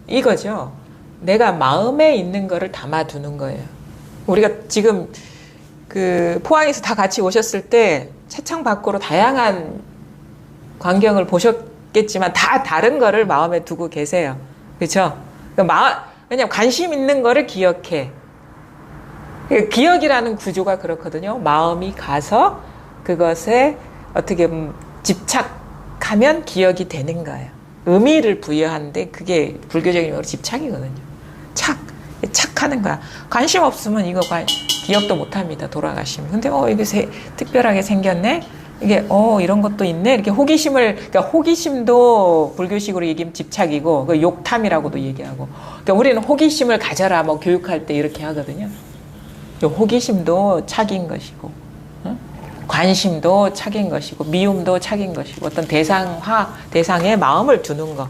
Speaker 1: 이거죠. 내가 마음에 있는 거를 담아두는 거예요. 우리가 지금 그 포항에서 다 같이 오셨을 때 채창 밖으로 다양한 광경을 보셨겠지만 다 다른 거를 마음에 두고 계세요. 그렇죠? 왜냐면 관심 있는 거를 기억해. 기억이라는 구조가 그렇거든요. 마음이 가서 그것에 어떻게 집착하면 기억이 되는 거예요. 의미를 부여하는데 그게 불교적인 용어로 집착이거든요. 착하는 거야. 관심 없으면 이거 기억도 못 합니다. 돌아가시면. 근데 이게 특별하게 생겼네? 이게 이런 것도 있네? 이렇게 그러니까 호기심도 불교식으로 얘기하면 집착이고 그 욕탐이라고도 얘기하고. 그러니까 우리는 호기심을 가져라 뭐 교육할 때 이렇게 하거든요. 호기심도 착인 것이고, 관심도 착인 것이고, 미움도 착인 것이고, 어떤 대상에 마음을 두는 거.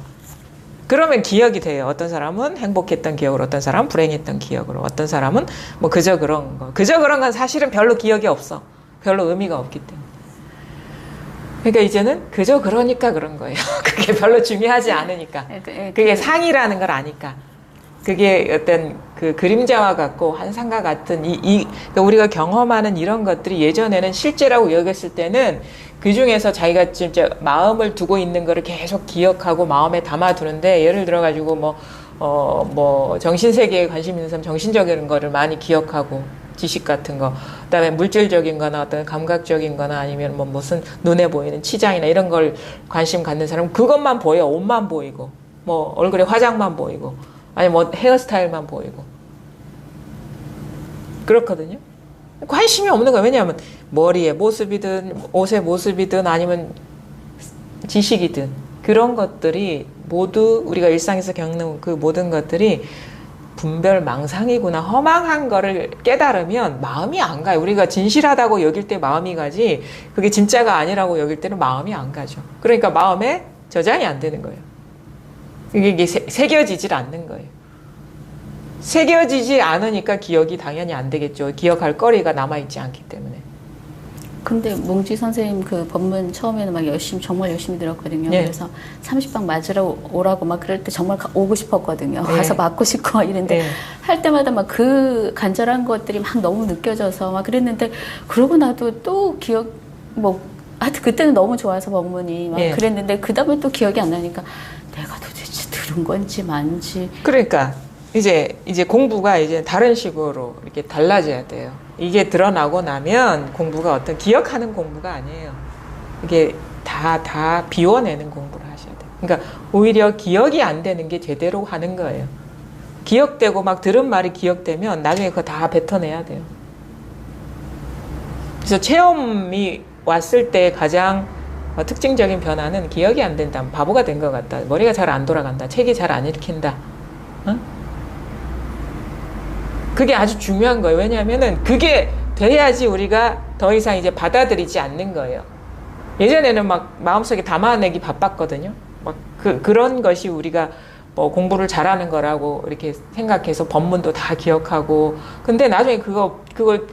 Speaker 1: 그러면 기억이 돼요. 어떤 사람은 행복했던 기억으로, 어떤 사람은 불행했던 기억으로, 어떤 사람은 뭐 그저 그런 거. 그저 그런 건 사실은 별로 기억이 없어. 별로 의미가 없기 때문에. 그러니까 이제는 그저 그러니까 그런 거예요. 그게 별로 중요하지 않으니까. 그게 상이라는 걸 아니까. 그게 어떤 그 그림자와 같고 환상과 같은 그러니까 우리가 경험하는 이런 것들이 예전에는 실제라고 여겼을 때는 그 중에서 자기가 진짜 마음을 두고 있는 거를 계속 기억하고 마음에 담아두는데 예를 들어가지고 뭐 정신세계에 관심 있는 사람 정신적인 거를 많이 기억하고 지식 같은 거 그다음에 물질적인 거나 어떤 감각적인 거나 아니면 뭐 무슨 눈에 보이는 치장이나 이런 걸 관심 갖는 사람은 그것만 보여. 옷만 보이고 뭐 얼굴에 화장만 보이고 아니 뭐 헤어스타일만 보이고 그렇거든요. 관심이 없는 거예요. 왜냐하면 머리의 모습이든 옷의 모습이든 아니면 지식이든 그런 것들이 모두 우리가 일상에서 겪는 그 모든 것들이 분별망상이구나 허망한 거를 깨달으면 마음이 안 가요. 우리가 진실하다고 여길 때 마음이 가지 그게 진짜가 아니라고 여길 때는 마음이 안 가죠. 그러니까 마음에 저장이 안 되는 거예요. 이게 새겨지질 않는 거예요. 새겨지지 않으니까 기억이 당연히 안 되겠죠. 기억할 거리가 남아있지 않기 때문에.
Speaker 2: 근데 몽지 선생님 그 법문 처음에는 막 정말 열심히 들었거든요. 네. 그래서 30방 맞으러 오라고 막 그럴 때 정말 오고 싶었거든요. 네. 가서 맞고 싶고 이런데 네. 할 때마다 막 그 간절한 것들이 막 너무 느껴져서 막 그랬는데 그러고 나도 또 하여튼 그때는 너무 좋아서 법문이 막 네. 그랬는데 그 다음에 또 기억이 안 나니까 내가 도대체 들은 건지 만지.
Speaker 1: 그러니까 이제 공부가 이제 다른 식으로 이렇게 달라져야 돼요. 이게 드러나고 나면 공부가 어떤 기억하는 공부가 아니에요. 이게 다 비워내는 공부를 하셔야 돼요. 그러니까 오히려 기억이 안 되는 게 제대로 하는 거예요. 기억되고 막 들은 말이 기억되면 나중에 그거 다 뱉어내야 돼요. 그래서 체험이 왔을 때 가장 특징적인 변화는 기억이 안 된다. 바보가 된 것 같다. 머리가 잘 안 돌아간다. 책이 잘 안 읽힌다. 그게 아주 중요한 거예요. 왜냐하면은 그게 돼야지 우리가 더 이상 이제 받아들이지 않는 거예요. 예전에는 막 마음속에 담아내기 바빴거든요. 막 그런 것이 우리가 뭐 공부를 잘하는 거라고 이렇게 생각해서 법문도 다 기억하고. 근데 나중에 그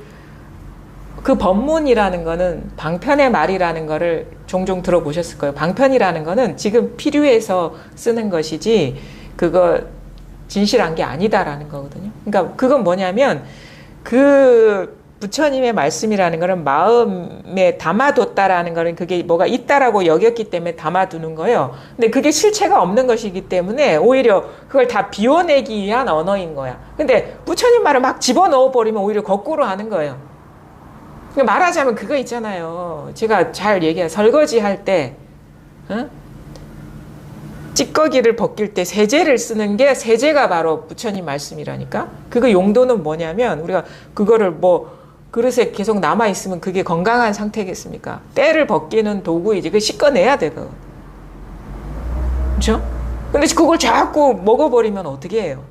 Speaker 1: 법문이라는 거는 방편의 말이라는 거를 종종 들어보셨을 거예요. 방편이라는 거는 지금 필요해서 쓰는 것이지 그거 진실한 게 아니다라는 거거든요. 그러니까 그건 뭐냐면 그 부처님의 말씀이라는 거는 마음에 담아뒀다라는 거는 그게 뭐가 있다라고 여겼기 때문에 담아두는 거예요. 근데 그게 실체가 없는 것이기 때문에 오히려 그걸 다 비워내기 위한 언어인 거야. 근데 부처님 말을 막 집어넣어 버리면 오히려 거꾸로 하는 거예요. 그러니까 말하자면 그거 있잖아요. 제가 잘 얘기해요. 설거지 할 때 찌꺼기를 벗길 때 세제를 쓰는 게 세제가 바로 부처님 말씀이라니까. 그거 용도는 뭐냐면 우리가 그거를 뭐 그릇에 계속 남아있으면 그게 건강한 상태겠습니까? 때를 벗기는 도구이지. 그거 씻어내야 돼, 그거. 그렇죠? 근데 그걸 자꾸 먹어버리면 어떻게 해요?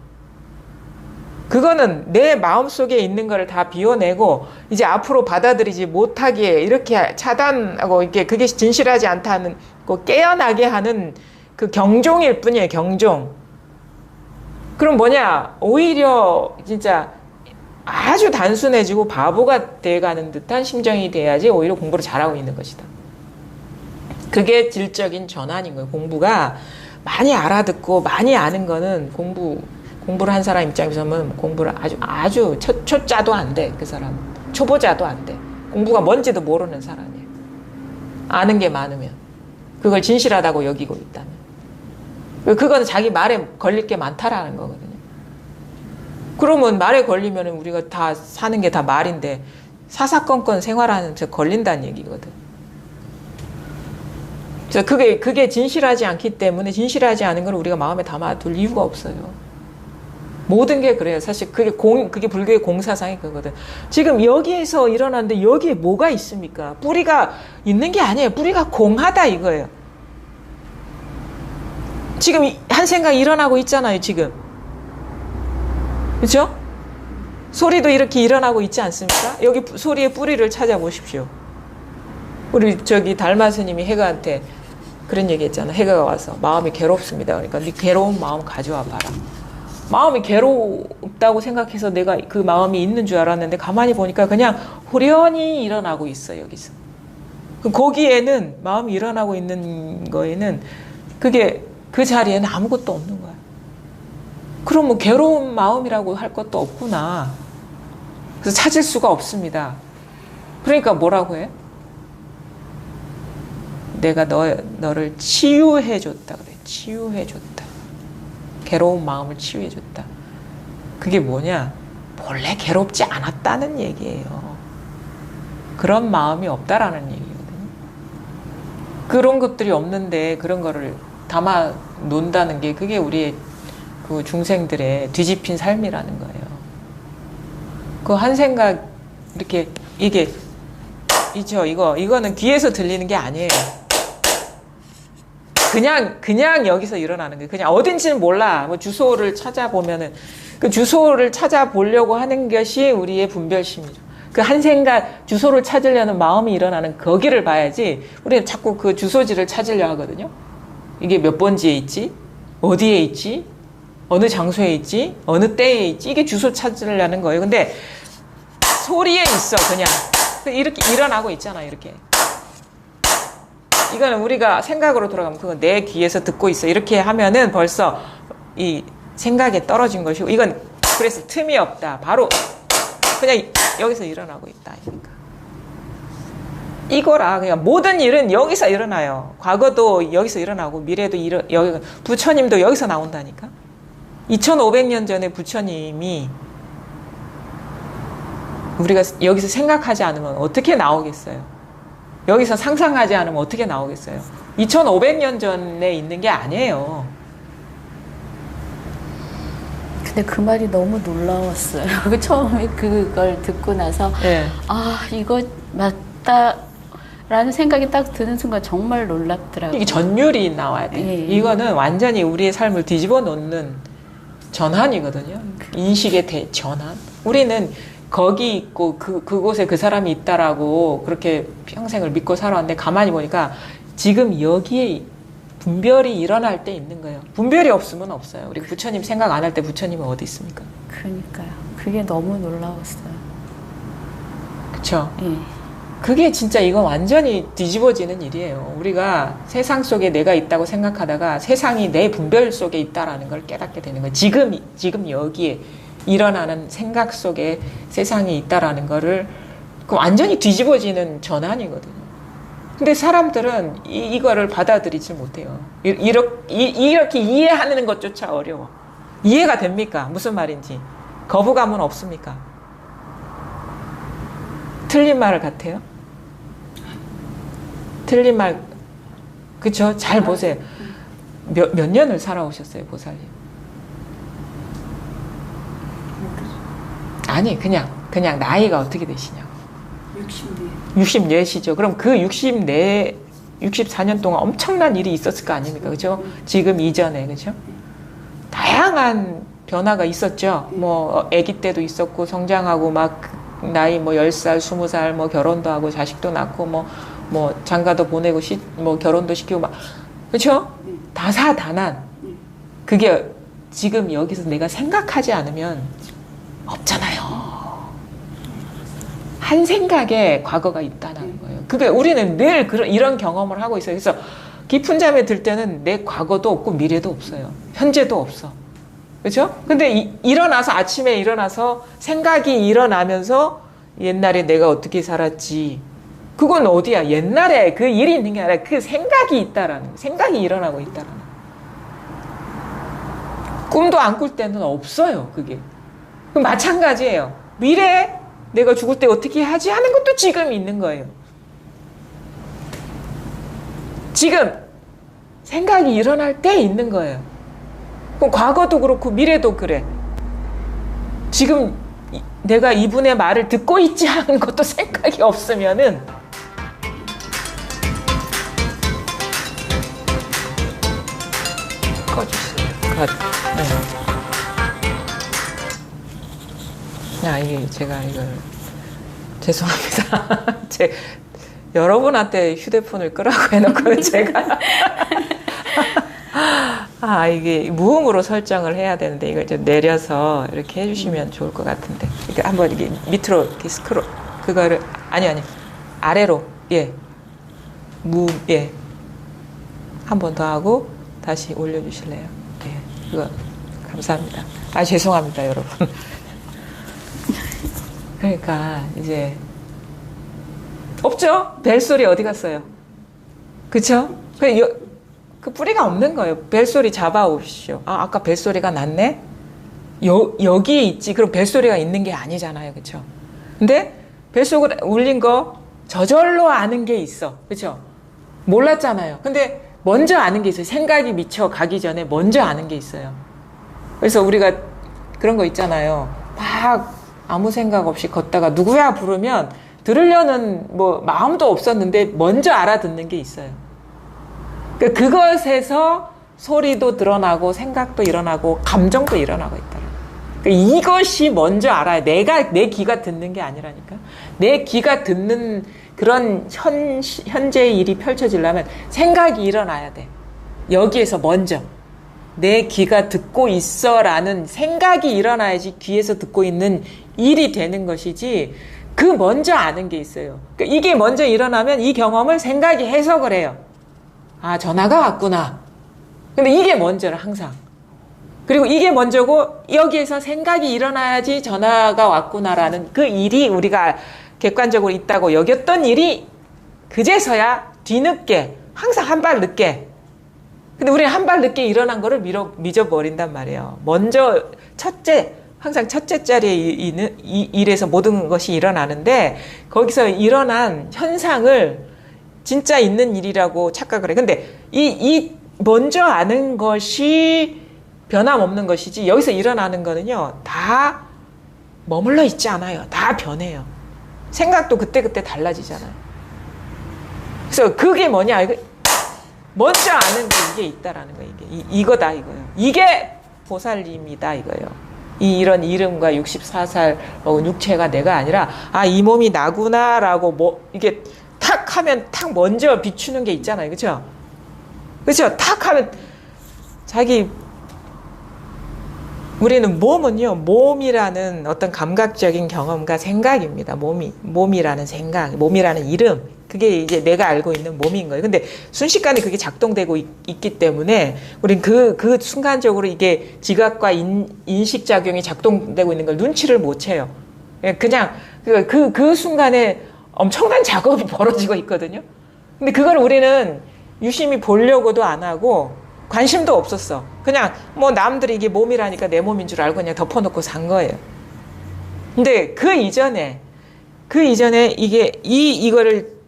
Speaker 1: 그거는 내 마음속에 있는 거를 다 비워내고 이제 앞으로 받아들이지 못하게 이렇게 차단하고 이렇게 그게 진실하지 않다는 거 깨어나게 하는 그 경종일 뿐이에요, 경종. 그럼 뭐냐? 오히려 진짜 아주 단순해지고 바보가 돼가는 듯한 심정이 돼야지 오히려 공부를 잘하고 있는 것이다. 그게 질적인 전환인 거예요. 공부가 많이 알아듣고 많이 아는 거는 공부를 한 사람 입장에서 보면 공부를 아주 초짜도 안 돼. 그 사람 초보자도 안 돼. 공부가 뭔지도 모르는 사람이에요. 아는 게 많으면 그걸 진실하다고 여기고 있다면 그건 자기 말에 걸릴 게 많다라는 거거든요. 그러면 말에 걸리면 우리가 다 사는 게 다 말인데 사사건건 생활하면서 걸린다는 얘기거든. 그래서 그게 진실하지 않기 때문에 진실하지 않은 걸 우리가 마음에 담아둘 이유가 없어요. 모든 게 그래요. 사실 그게 불교의 공사상이 그거거든. 지금 여기에서 일어났는데 여기에 뭐가 있습니까? 뿌리가 있는 게 아니에요. 뿌리가 공하다 이거예요. 지금 한 생각이 일어나고 있잖아요, 지금. 그렇죠? 소리도 이렇게 일어나고 있지 않습니까? 여기 소리의 뿌리를 찾아보십시오. 우리 달마 스님이 해가한테 그런 얘기 했잖아. 해가가 와서 마음이 괴롭습니다. 그러니까 네 괴로운 마음 가져와 봐라. 마음이 괴롭다고 생각해서 내가 그 마음이 있는 줄 알았는데 가만히 보니까 그냥 후련히 일어나고 있어, 여기서. 거기에는 마음이 일어나고 있는 거에는 그게 그 자리에는 아무것도 없는 거야. 그럼 뭐 괴로운 마음이라고 할 것도 없구나. 그래서 찾을 수가 없습니다. 그러니까 뭐라고 해? 내가 너를 치유해줬다 그래. 치유해줬다. 괴로운 마음을 치유해줬다. 그게 뭐냐? 본래 괴롭지 않았다는 얘기예요. 그런 마음이 없다라는 얘기거든요. 그런 것들이 없는데 그런 거를 담아 놓는다는 게 그게 우리의 그 중생들의 뒤집힌 삶이라는 거예요. 그 한 생각 이렇게 이게 이거는 귀에서 들리는 게 아니에요. 그냥 여기서 일어나는 거예요. 그냥 어딘지는 몰라. 뭐 주소를 찾아보면은 그 주소를 찾아보려고 하는 것이 우리의 분별심이죠. 그 한 생각 주소를 찾으려는 마음이 일어나는 거기를 봐야지. 우리는 자꾸 그 주소지를 찾으려 하거든요. 이게 몇 번지에 있지? 어디에 있지? 어느 장소에 있지? 어느 때에 있지? 이게 주소 찾으려는 거예요. 근데 소리에 있어, 그냥. 이렇게 일어나고 있잖아, 이렇게. 이거는 우리가 생각으로 돌아가면 그건 내 귀에서 듣고 있어. 이렇게 하면은 벌써 이 생각에 떨어진 것이고, 이건 그래서 틈이 없다. 바로 그냥 여기서 일어나고 있다. 이거라. 그냥 모든 일은 여기서 일어나요. 과거도 여기서 일어나고, 미래도 부처님도 여기서 나온다니까. 2500년 전에 부처님이 우리가 여기서 생각하지 않으면 어떻게 나오겠어요? 여기서 상상하지 않으면 어떻게 나오겠어요? 2500년 전에 있는 게 아니에요.
Speaker 2: 근데 그 말이 너무 놀라웠어요. 처음에 그걸 듣고 나서
Speaker 1: 네.
Speaker 2: 아, 이거 맞다라는 생각이 딱 드는 순간 정말 놀랍더라고요.
Speaker 1: 이게 전율이 나와야 돼.
Speaker 2: 예.
Speaker 1: 이거는 완전히 우리의 삶을 뒤집어 놓는 전환이거든요. 인식의 전환. 우리는 거기 있고 그곳에 그 사람이 있다라고 그렇게 평생을 믿고 살아왔는데 가만히 보니까 지금 여기에 분별이 일어날 때 있는 거예요. 분별이 없으면 없어요. 우리 부처님 생각 안 할 때 부처님은 어디 있습니까?
Speaker 2: 그러니까요. 그게 너무 놀라웠어요.
Speaker 1: 그쵸? 예. 그게 진짜 이건 완전히 뒤집어지는 일이에요. 우리가 세상 속에 내가 있다고 생각하다가 세상이 내 분별 속에 있다라는 걸 깨닫게 되는 거예요. 지금 여기에 일어나는 생각 속에 세상이 있다라는 거를 완전히 뒤집어지는 전환이거든요. 근데 사람들은 이거를 받아들이지 못해요. 이렇게 이해하는 것조차 어려워. 이해가 됩니까? 무슨 말인지. 거부감은 없습니까? 틀린 말 같아요? 틀린 말, 그쵸? 잘 보세요. 몇 년을 살아오셨어요, 보살님? 아니, 그냥 나이가 어떻게 되시냐고. 64시죠. 그럼 그 64년 동안 엄청난 일이 있었을 거 아닙니까? 그죠? 지금 이전에, 그죠? 다양한 변화가 있었죠. 뭐, 아기 때도 있었고, 성장하고, 막, 나이 뭐 10살, 20살, 뭐, 결혼도 하고, 자식도 낳고, 뭐, 장가도 보내고, 뭐, 결혼도 시키고, 막, 그죠? 다사다난. 그게 지금 여기서 내가 생각하지 않으면 없잖아요. 한 생각에 과거가 있다는 거예요. 그게 우리는 늘 이런 경험을 하고 있어요. 그래서 깊은 잠에 들 때는 내 과거도 없고 미래도 없어요. 현재도 없어. 그렇죠? 근데 일어나서 아침에 일어나서 생각이 일어나면서 옛날에 내가 어떻게 살았지. 그건 어디야? 옛날에 그 일이 있는 게 아니라 그 생각이 있다라는, 생각이 일어나고 있다라는. 꿈도 안 꿀 때는 없어요, 그게. 그럼 마찬가지예요. 미래에 내가 죽을 때 어떻게 하지 하는 것도 지금 있는 거예요. 지금 생각이 일어날 때 있는 거예요. 그럼 과거도 그렇고 미래도 그래. 지금 내가 이분의 말을 듣고 있지 하는 것도 생각이 없으면은 꺼주세요. 이게 제가 이걸 죄송합니다. 여러분한테 휴대폰을 끄라고 해놓고는 제가 이게 무음으로 설정을 해야 되는데 이걸 좀 내려서 이렇게 해주시면 좋을 것 같은데 이렇게 한번 이게 밑으로 이렇게 스크롤 그거를 아니 아래로 한 번 더 하고 다시 올려주실래요? 그거 감사합니다. 죄송합니다, 여러분. 그러니까 이제 없죠? 벨소리 어디 갔어요? 그쵸? 그 뿌리가 없는 거예요. 벨소리 잡아오십시오. 아까 벨소리가 났네? 여기에 있지. 그럼 벨소리가 있는 게 아니잖아요. 그쵸? 근데 벨소리 울린 거 저절로 아는 게 있어. 그쵸? 몰랐잖아요. 근데 먼저 아는 게 있어요. 생각이 미쳐 가기 전에 먼저 아는 게 있어요. 그래서 우리가 그런 거 있잖아요. 막 아무 생각 없이 걷다가 누구야 부르면 들으려는 뭐 마음도 없었는데 먼저 알아듣는 게 있어요. 그러니까 그것에서 소리도 드러나고 생각도 일어나고 감정도 일어나고 있다. 그러니까 이것이 먼저 알아야 내 귀가 듣는 게 아니라니까. 내 귀가 듣는 그런 현재의 일이 펼쳐지려면 생각이 일어나야 돼. 여기에서 먼저 내 귀가 듣고 있어라는 생각이 일어나야지 귀에서 듣고 있는 일이 되는 것이지 그 먼저 아는 게 있어요. 그러니까 이게 먼저 일어나면 이 경험을 생각이 해석을 해요. 전화가 왔구나. 근데 이게 먼저는 항상. 그리고 이게 먼저고 여기에서 생각이 일어나야지 전화가 왔구나라는 그 일이 우리가 객관적으로 있다고 여겼던 일이 그제서야 뒤늦게 항상 한 발 늦게. 근데 우리는 한 발 늦게 일어난 거를 잊어버린단 말이에요. 먼저 항상 첫째 자리에 일에서 모든 것이 일어나는데 거기서 일어난 현상을 진짜 있는 일이라고 착각을 해. 근데 이 먼저 아는 것이 변함없는 것이지 여기서 일어나는 거는요 다 머물러 있지 않아요. 다 변해요. 생각도 그때그때 달라지잖아요. 그래서 그게 뭐냐 먼저 아는 게 이게 있다라는 거예요. 이거다 이거예요. 이게 보살님이다 이거예요. 이런 이름과 64살 육체가 내가 아니라 이 몸이 나구나라고 뭐 이게 탁 하면 탁 먼저 비추는 게 있잖아요. 그렇죠? 그렇죠? 탁 하면 우리는 몸은요, 몸이라는 어떤 감각적인 경험과 생각입니다. 몸이라는 생각, 몸이라는 이름, 그게 이제 내가 알고 있는 몸인 거예요. 근데 순식간에 그게 작동되고 있기 때문에 우린 그 순간적으로 이게 지각과 인식작용이 작동되고 있는 걸 눈치를 못 채요. 그냥 그 순간에 엄청난 작업이 벌어지고 있거든요. 근데 그걸 우리는 유심히 보려고도 안 하고 관심도 없었어. 그냥 뭐 남들이 이게 몸이라니까 내 몸인 줄 알고 그냥 덮어놓고 산 거예요. 근데 그 이전에 이거를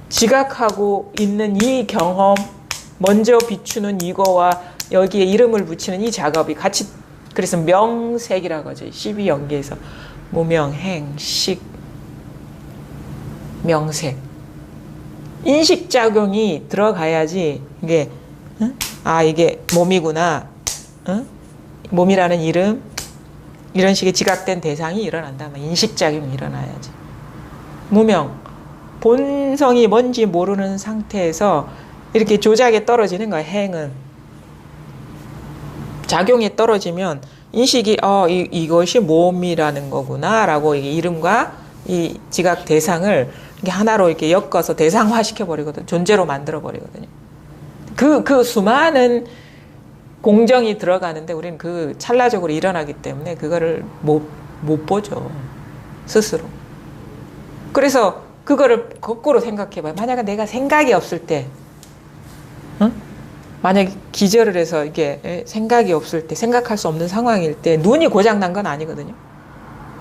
Speaker 1: 지각하고 있는 이 경험, 먼저 비추는 이거와 여기에 이름을 붙이는 이 작업이 같이, 그래서 명색이라고 하죠. 12연계에서 무명, 행, 식, 명색. 인식작용이 들어가야지 이게 이게 몸이구나, 몸이라는 이름, 이런 식의 지각된 대상이 일어난다. 인식작용이 일어나야지. 무명, 본성이 뭔지 모르는 상태에서 이렇게 조작에 떨어지는 거야. 행은 작용에 떨어지면 인식이 이것이 몸이라는 거구나 라고 이름과 이 지각 대상을 이렇게 하나로 이렇게 엮어서 대상화 시켜버리거든. 존재로 만들어버리거든요. 그 수많은 공정이 들어가는데 우리는 그 찰나적으로 일어나기 때문에 그거를 못 보죠. 스스로. 그래서 그거를 거꾸로 생각해봐요. 만약에 내가 생각이 없을 때, 만약에 기절을 해서 이게 생각이 없을 때, 생각할 수 없는 상황일 때, 눈이 고장난 건 아니거든요.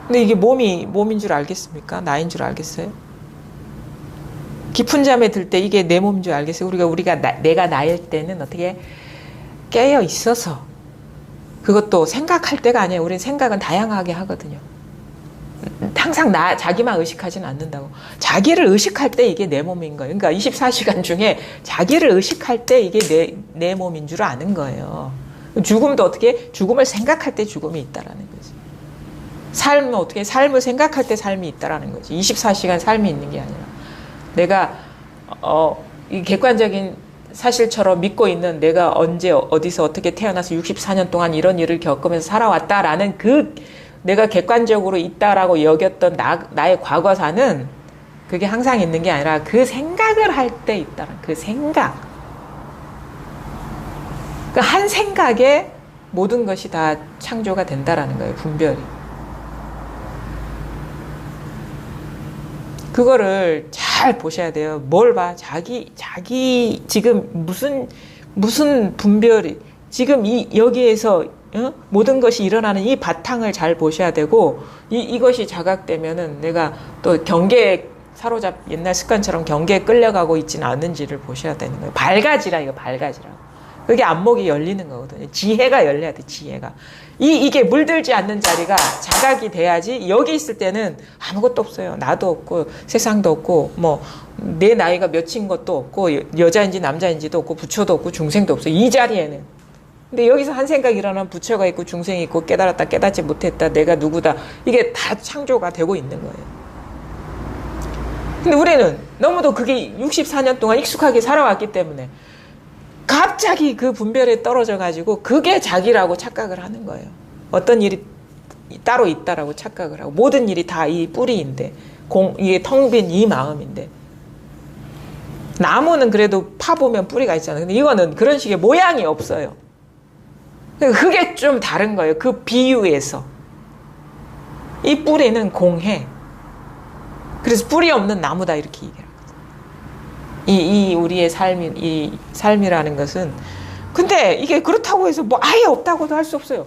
Speaker 1: 근데 이게 몸인 줄 알겠습니까? 나인 줄 알겠어요? 깊은 잠에 들 때 이게 내 몸인 줄 알겠어요? 내가 나일 때는 어떻게 깨어 있어서, 그것도 생각할 때가 아니에요. 우리는 생각은 다양하게 하거든요. 항상 자기만 의식하지는 않는다고. 자기를 의식할 때 이게 내 몸인 거예요. 그러니까 24시간 중에 자기를 의식할 때 이게 내 몸인 줄 아는 거예요. 죽음도 어떻게? 죽음을 생각할 때 죽음이 있다라는 거지. 삶은 어떻게? 삶을 생각할 때 삶이 있다라는 거지. 24시간 삶이 있는 게 아니라. 내가 이 객관적인 사실처럼 믿고 있는 내가 언제 어디서 어떻게 태어나서 64년 동안 이런 일을 겪으면서 살아왔다라는 내가 객관적으로 있다라고 여겼던 나의 과거사는 그게 항상 있는 게 아니라 그 생각을 할 때 있다는 그 생각. 그 한 생각에 모든 것이 다 창조가 된다라는 거예요. 분별이. 그거를 잘 보셔야 돼요. 뭘 봐? 자기 지금 무슨 분별이 지금 여기에서 모든 것이 일어나는 이 바탕을 잘 보셔야 되고, 이것이 자각되면은 내가 또 경계에 옛날 습관처럼 경계에 끌려가고 있지는 않은지를 보셔야 되는 거예요. 밝아지라. 그게 안목이 열리는 거거든요. 지혜가 열려야 돼, 지혜가. 이게 물들지 않는 자리가 자각이 돼야지. 여기 있을 때는 아무것도 없어요. 나도 없고, 세상도 없고, 내 나이가 몇인 것도 없고, 여자인지 남자인지도 없고, 부처도 없고, 중생도 없어. 이 자리에는. 근데 여기서 한 생각이 일어나면 부처가 있고 중생이 있고 깨달았다 깨닫지 못했다 내가 누구다 이게 다 창조가 되고 있는 거예요. 근데 우리는 너무도 그게 64년 동안 익숙하게 살아왔기 때문에 갑자기 그 분별에 떨어져 가지고 그게 자기라고 착각을 하는 거예요. 어떤 일이 따로 있다라고 착각을 하고 모든 일이 다 이 뿌리인데 이게 텅 빈 이 마음인데 나무는 그래도 파보면 뿌리가 있잖아요. 근데 이거는 그런 식의 모양이 없어요. 그게 좀 다른 거예요. 그 비유에서. 이 뿌리는 공해. 그래서 뿌리 없는 나무다 이렇게 얘기해요. 우리의 이 삶이라는 것은. 근데 이게 그렇다고 해서 아예 없다고도 할 수 없어요.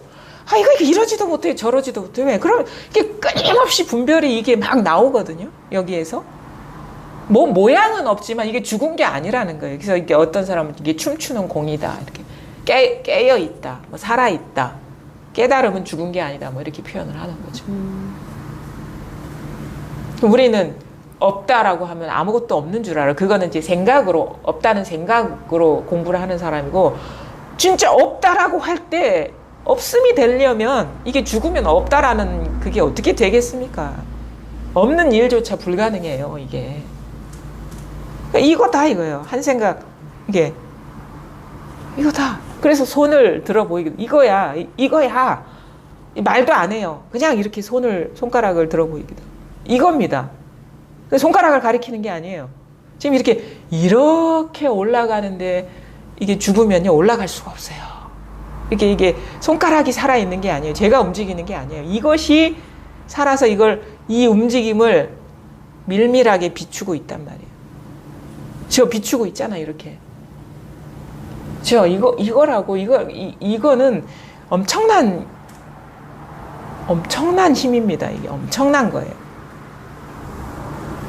Speaker 1: 이거 이러지도 못해 저러지도 못해. 왜? 그러면 이게 끊임없이 분별이 이게 막 나오거든요. 여기에서. 모양은 없지만 이게 죽은 게 아니라는 거예요. 그래서 이게 어떤 사람은 이게 춤추는 공이다. 이렇게. 깨어 있다, 살아 있다. 깨달음은 죽은 게 아니다. 이렇게 표현을 하는 거죠. 우리는 없다라고 하면 아무것도 없는 줄 알아. 그거는 이제 없다는 생각으로 공부를 하는 사람이고, 진짜 없다라고 할 때
Speaker 3: 없음이 되려면 이게 죽으면 없다라는 그게 어떻게 되겠습니까? 없는 일조차 불가능해요, 이게. 이거다 이거예요. 한 생각, 이게. 이거다. 그래서 손을 들어 보이게, 이거야. 말도 안 해요. 그냥 이렇게 손가락을 들어 보이기도. 이겁니다. 손가락을 가리키는 게 아니에요. 지금 이렇게 올라가는데 이게 죽으면요, 올라갈 수가 없어요. 이게 손가락이 살아있는 게 아니에요. 제가 움직이는 게 아니에요. 이것이 살아서 이 움직임을 밀밀하게 비추고 있단 말이에요. 저 비추고 있잖아, 이렇게. 이거라고, 이거는 엄청난 힘입니다. 이게 엄청난 거예요.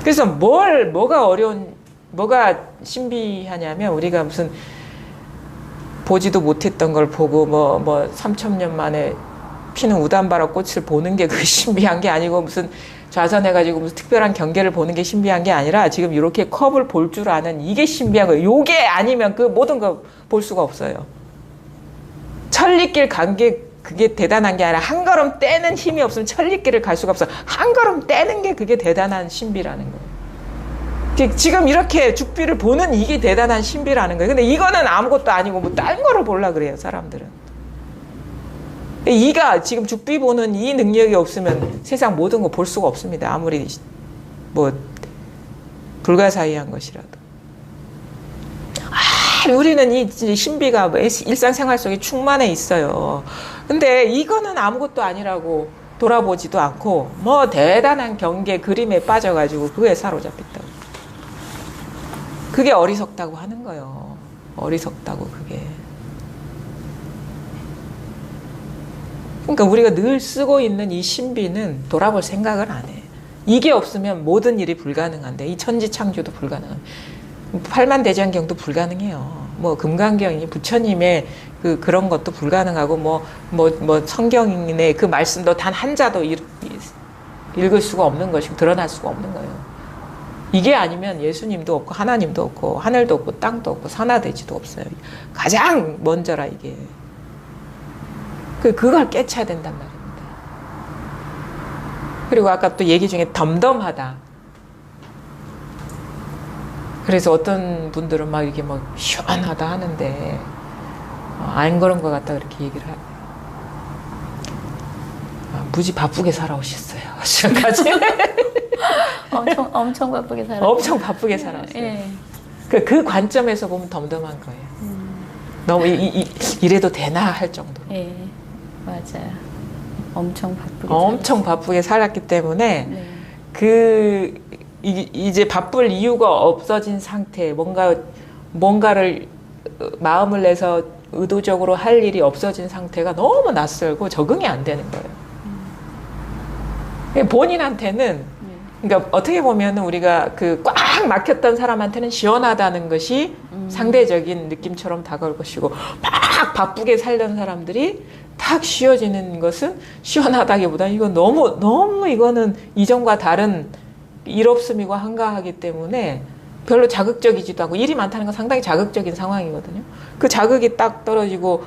Speaker 3: 그래서 뭐가 신비하냐면, 우리가 무슨 보지도 못했던 걸 보고, 3,000년 만에 피는 우담바라 꽃을 보는 게 그게 신비한 게 아니고, 무슨 좌선해가지고 무슨 특별한 경계를 보는 게 신비한 게 아니라, 지금 이렇게 컵을 볼 줄 아는 이게 신비한 거예요. 요게 아니면 그 모든 거 볼 수가 없어요. 천리길 간 게 그게 대단한 게 아니라, 한 걸음 떼는 힘이 없으면 천리길을 갈 수가 없어. 한 걸음 떼는 게 그게 대단한 신비라는 거예요. 지금 이렇게 죽비를 보는 이게 대단한 신비라는 거예요. 근데 이거는 아무것도 아니고 다른 거를 보려고 그래요, 사람들은. 지금 죽비 보는 이 능력이 없으면 세상 모든 거 볼 수가 없습니다. 아무리 불가사의한 것이라도. 우리는 이 신비가 일상생활 속에 충만해 있어요. 근데 이거는 아무것도 아니라고 돌아보지도 않고, 대단한 경계 그림에 빠져가지고 그거에 사로잡혔다고. 그게 어리석다고 하는 거예요. 어리석다고, 그게. 그러니까 우리가 늘 쓰고 있는 이 신비는 돌아볼 생각을 안 해. 이게 없으면 모든 일이 불가능한데, 이 천지창조도 불가능합니다. 팔만대장경도 불가능해요. 금강경이 부처님의 그런 것도 불가능하고, 성경인의 그 말씀도 단 한자도 읽을 수가 없는 것이고, 드러날 수가 없는 거예요. 이게 아니면 예수님도 없고, 하나님도 없고, 하늘도 없고, 땅도 없고, 산하대지도 없어요. 가장 먼저라, 이게. 그걸 깨쳐야 된단 말입니다. 그리고 아까 또 얘기 중에 덤덤하다. 그래서 어떤 분들은 이렇게 시원하다 하는데, 안 그런 것 같다, 그렇게 얘기를 하고. 무지 바쁘게 살아오셨어요, 지금까지.
Speaker 2: 엄청 바쁘게 살았어요.
Speaker 3: 엄청 바쁘게 살았어요.
Speaker 2: 예.
Speaker 3: 그 관점에서 보면 덤덤한 거예요. 너무 이래도 되나 할 정도로.
Speaker 2: 예, 맞아요.
Speaker 3: 엄청 바쁘게 살았기 때문에, 네. 이제 바쁠 이유가 없어진 상태, 뭔가를 마음을 내서 의도적으로 할 일이 없어진 상태가 너무 낯설고 적응이 안 되는 거예요. 본인한테는, 그러니까 어떻게 보면 우리가 꽉 막혔던 사람한테는 시원하다는 것이 상대적인 느낌처럼 다가올 것이고, 막 바쁘게 살던 사람들이 탁 쉬어지는 것은 시원하다기보다 이건 너무 이거는 이전과 다른 일 없음이고 한가하기 때문에 별로 자극적이지도 않고, 일이 많다는 건 상당히 자극적인 상황이거든요. 그 자극이 딱 떨어지고,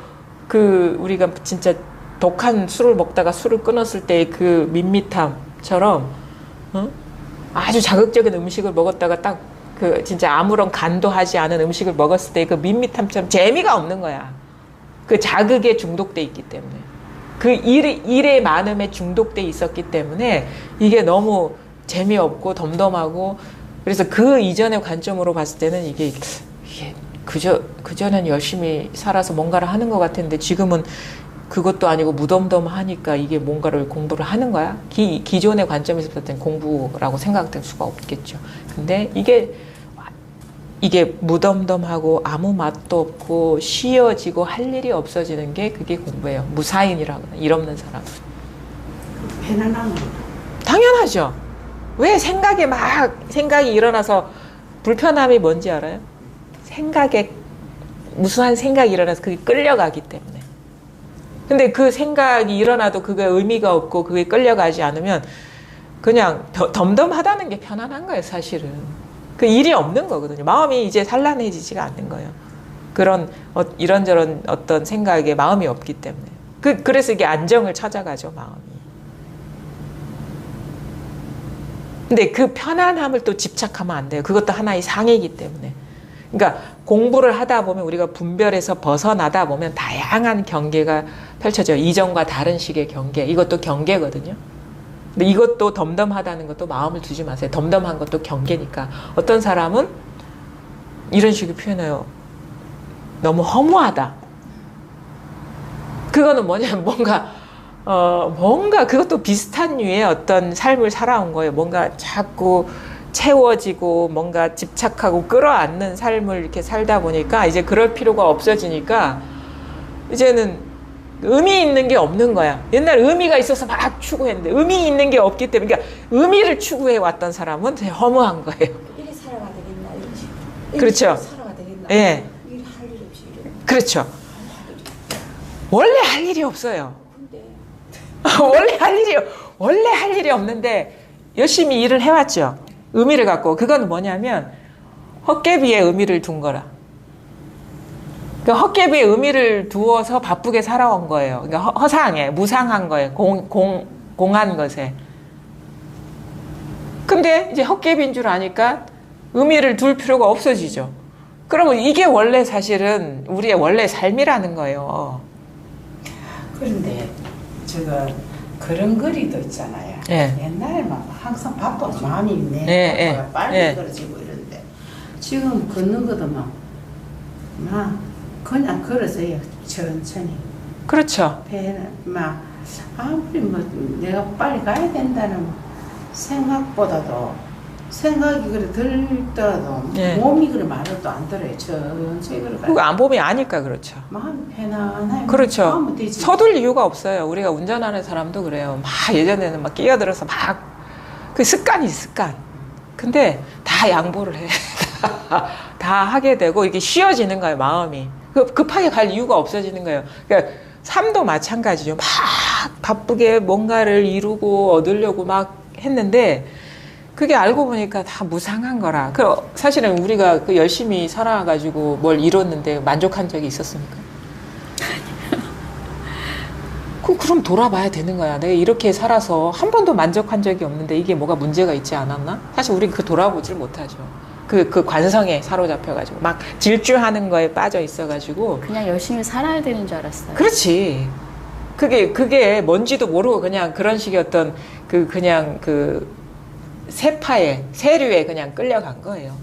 Speaker 3: 우리가 진짜 독한 술을 먹다가 술을 끊었을 때의 그 밋밋함처럼, 아주 자극적인 음식을 먹었다가 딱 진짜 아무런 간도 하지 않은 음식을 먹었을 때 그 밋밋함처럼 재미가 없는 거야. 그 자극에 중독돼 있기 때문에. 그 일의 많음에 중독돼 있었기 때문에 이게 너무 재미없고 덤덤하고, 그래서 그 이전의 관점으로 봤을 때는 이게 그전엔 열심히 살아서 뭔가를 하는 것 같았는데, 지금은 그것도 아니고 무덤덤하니까 이게 뭔가를 공부를 하는 거야? 기존의 관점에서 봤을 때는 공부라고 생각될 수가 없겠죠. 근데 이게 무덤덤하고 아무 맛도 없고 쉬어지고 할 일이 없어지는 게 그게 공부예요. 무사인이라고, 일 없는 사람.
Speaker 4: 편안한 거.
Speaker 3: 당연하죠. 왜 생각이 일어나서 불편함이 뭔지 알아요? 무수한 생각이 일어나서 그게 끌려가기 때문에. 근데 그 생각이 일어나도 그게 의미가 없고 그게 끌려가지 않으면 그냥 덤덤하다는 게 편안한 거예요, 사실은. 그 일이 없는 거거든요. 마음이 이제 산란해지지가 않는 거예요. 그런 이런저런 어떤 생각에 마음이 없기 때문에. 그래서 이게 안정을 찾아가죠, 마음이. 근데 그 편안함을 또 집착하면 안 돼요. 그것도 하나의 상이기 때문에. 그러니까 공부를 하다 보면 우리가 분별에서 벗어나다 보면 다양한 경계가 펼쳐져요. 이전과 다른 식의 경계. 이것도 경계거든요. 근데 이것도 덤덤하다는 것도 마음을 두지 마세요. 덤덤한 것도 경계니까. 어떤 사람은 이런 식으로 표현해요. 너무 허무하다. 그거는 뭐냐면 뭔가 그것도 비슷한 류의 어떤 삶을 살아온 거예요. 뭔가 자꾸 채워지고 뭔가 집착하고 끌어안는 삶을 이렇게 살다 보니까 이제 그럴 필요가 없어지니까 이제는 의미 있는 게 없는 거야. 옛날 의미가 있어서 막 추구했는데 의미 있는 게 없기 때문에 그러니까 의미를 추구해 왔던 사람은 되게 허무한 거예요.
Speaker 4: 이리 살아가 되겠나 이러지.
Speaker 3: 그렇죠.
Speaker 4: 살아가 되겠나.
Speaker 3: 예.
Speaker 4: 일 할 일 없이 이래.
Speaker 3: 그렇죠. 원래 할 일이 없어요.
Speaker 4: 근데
Speaker 3: 원래 할 일이 없는데 열심히 일을 해왔죠. 의미를 갖고. 그건 뭐냐면 헛개비에 의미를 둔 거라. 그러니까 헛개비에 의미를 두어서 바쁘게 살아온 거예요. 그러니까 허상에, 무상한 거예요. 공한 것에. 근데 이제 헛개비인 줄 아니까 의미를 둘 필요가 없어지죠. 그러면 이게 원래 사실은 우리의 원래 삶이라는 거예요.
Speaker 4: 그런데 저거 그런 거리도 있잖아요.
Speaker 3: 예.
Speaker 4: 옛날에 막 항상 바빠서 마음이 빨리 걸어지고 이런데 지금 걷는 것도 막 그냥 걸어서요. 천천히.
Speaker 3: 그렇죠.
Speaker 4: 배는 막 아무리 뭐 내가 빨리 가야 된다는 생각보다도 생각이 그래 들더라도 몸이 그래 말을 안 들어요. 천천히 걸어가요.
Speaker 3: 그거 안 보면 아니까 그렇죠.
Speaker 4: 마음이 편안해요.
Speaker 3: 그렇죠. 서둘 이유가 없어요. 우리가 운전하는 사람도 그래요. 막 예전에는 막 끼어들어서 막 그 습관. 근데 다 양보를 해. 다 하게 되고 이게 쉬어지는 거예요. 마음이. 급하게 갈 이유가 없어지는 거예요. 그러니까 삶도 마찬가지죠. 막 바쁘게 뭔가를 이루고 얻으려고 막 했는데 그게 알고 보니까 다 무상한 거라. 사실은 우리가 그 열심히 살아가지고 뭘 이뤘는데 만족한 적이 있었습니까? 그럼 돌아봐야 되는 거야. 내가 이렇게 살아서 한 번도 만족한 적이 없는데 이게 뭐가 문제가 있지 않았나? 사실 우리 돌아보질 못하죠. 그 관성에 사로잡혀가지고 막 질주하는 거에 빠져 있어가지고
Speaker 2: 그냥 열심히 살아야 되는 줄 알았어요.
Speaker 3: 그렇지. 그게 뭔지도 모르고 그냥 그런 식의 어떤 그냥 세류에 그냥 끌려간 거예요.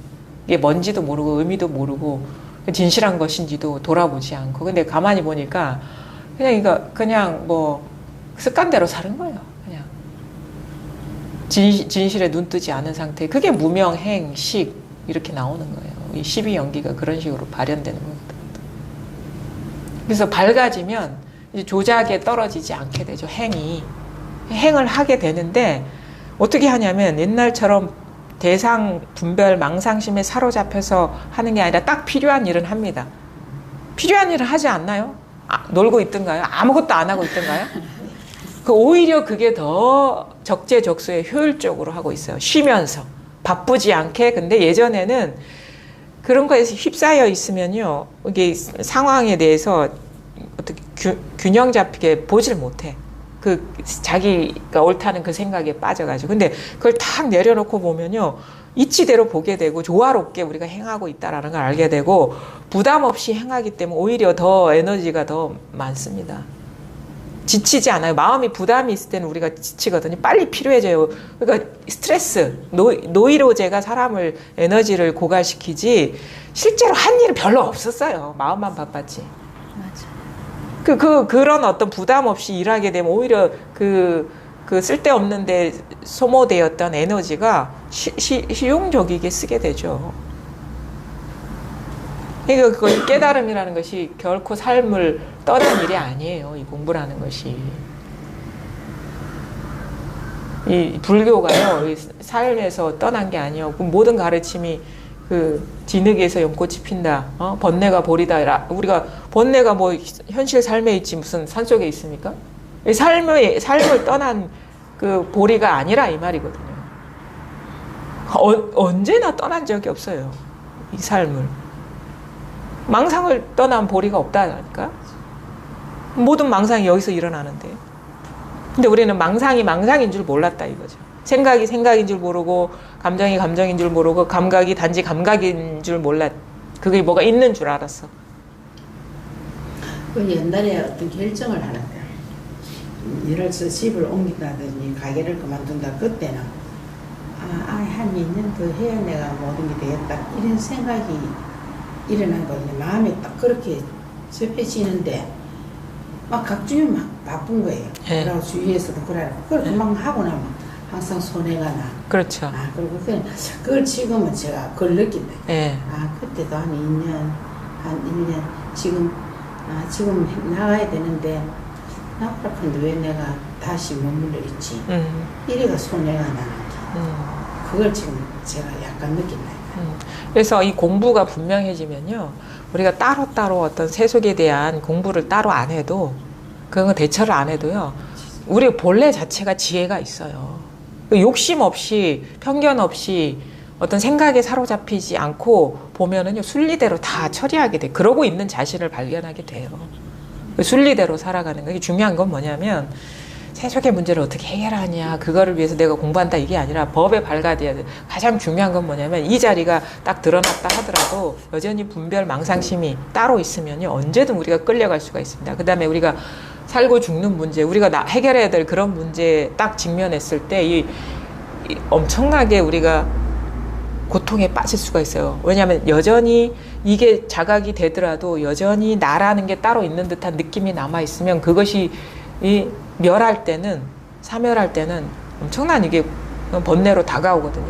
Speaker 3: 이게 뭔지도 모르고 의미도 모르고 진실한 것인지도 돌아보지 않고. 근데 가만히 보니까 그냥 뭐 습관대로 사는 거예요. 그냥 진실에 눈 뜨지 않은 상태. 그게 무명, 행, 식 이렇게 나오는 거예요. 이 12연기가 그런 식으로 발현되는 거거든요. 그래서 밝아지면 이제 조작에 떨어지지 않게 되죠. 행을 하게 되는데 어떻게 하냐면 옛날처럼 대상, 분별, 망상심에 사로잡혀서 하는 게 아니라 딱 필요한 일은 합니다. 필요한 일을 하지 않나요? 놀고 있던가요? 아무것도 안 하고 있던가요? 오히려 그게 더 적재적소에 효율적으로 하고 있어요. 쉬면서. 바쁘지 않게. 근데 예전에는 그런 거에서 휩싸여 있으면요. 이게 상황에 대해서 어떻게 균형 잡히게 보질 못해. 자기가 옳다는 그 생각에 빠져가지고. 근데 그걸 탁 내려놓고 보면요. 이치대로 보게 되고 조화롭게 우리가 행하고 있다라는 걸 알게 되고 부담 없이 행하기 때문에 오히려 더 에너지가 더 많습니다. 지치지 않아요. 마음이 부담이 있을 때는 우리가 지치거든요. 빨리 필요해져요. 그러니까 스트레스, 노이로제가 사람을 에너지를 고갈시키지 실제로 한 일은 별로 없었어요. 마음만 바빴지.
Speaker 2: 맞아.
Speaker 3: 그런 어떤 부담 없이 일하게 되면 오히려 그 쓸데없는데 소모되었던 에너지가 실용적이게 쓰게 되죠. 그러니까 그걸 깨달음이라는 것이 결코 삶을 떠난 일이 아니에요. 이 공부라는 것이. 이 불교가요, 이 삶에서 떠난 게 아니에요. 모든 가르침이 진흙에서 연꽃이 핀다. 번뇌가 보리다. 우리가 번뇌가 뭐 현실 삶에 있지 무슨 산속에 있습니까? 삶을 떠난 그 보리가 아니라 이 말이거든요. 언제나 떠난 적이 없어요. 이 삶을. 망상을 떠난 보리가 없다니까. 모든 망상이 여기서 일어나는데. 근데 우리는 망상이 망상인 줄 몰랐다 이거죠. 생각이 생각인 줄 모르고 감정이 감정인 줄 모르고 감각이 단지 감각인 줄 몰랐. 그게 뭐가 있는 줄 알았어.
Speaker 4: 그 옛날에 어떤 결정을 하는데 예를 들어서 집을 옮긴다든지 가게를 그만둔다. 그때는 한 2년 더 해야 내가 모든 게 되겠다 이런 생각이 일어나거든요. 마음에 딱 그렇게 접해지는데 막 각종이 막 바쁜 거예요.
Speaker 3: 예.
Speaker 4: 그리고 주위에서도 그걸 금방 하고 나면 항상 손해가 나.
Speaker 3: 그렇죠.
Speaker 4: 그리고 그걸 지금은 제가 그걸 느낀다.
Speaker 3: 예.
Speaker 4: 그때도 한 2년, 한 1년 지금 나가야 되는데 나쁘는데 왜 내가 다시 머물러 있지? 이래가 손해가 나는 게. 그걸 지금 제가 약간 느낀다.
Speaker 3: 그래서 이 공부가 분명해지면요, 우리가 따로따로 어떤 세속에 대한 공부를 따로 안 해도, 그런 대처를 안 해도요, 우리 본래 자체가 지혜가 있어요. 욕심 없이, 편견 없이 어떤 생각에 사로잡히지 않고 보면은요, 순리대로 다 처리하게 돼. 그러고 있는 자신을 발견하게 돼요. 순리대로 살아가는 거. 이게 중요한 건 뭐냐면, 세속의 문제를 어떻게 해결하냐, 그거를 위해서 내가 공부한다, 이게 아니라 법에 발가돼야 돼. 가장 중요한 건 뭐냐면, 이 자리가 딱 드러났다 하더라도 여전히 분별 망상심이 따로 있으면요, 언제든 우리가 끌려갈 수가 있습니다. 그 다음에 우리가 살고 죽는 문제, 우리가 해결해야 될 그런 문제에 딱 직면했을 때 이 엄청나게 우리가 고통에 빠질 수가 있어요. 왜냐하면 여전히 이게 자각이 되더라도 여전히 나라는 게 따로 있는 듯한 느낌이 남아있으면 그것이 멸할 때는, 사멸할 때는 엄청난 이게 번뇌로 다가오거든요.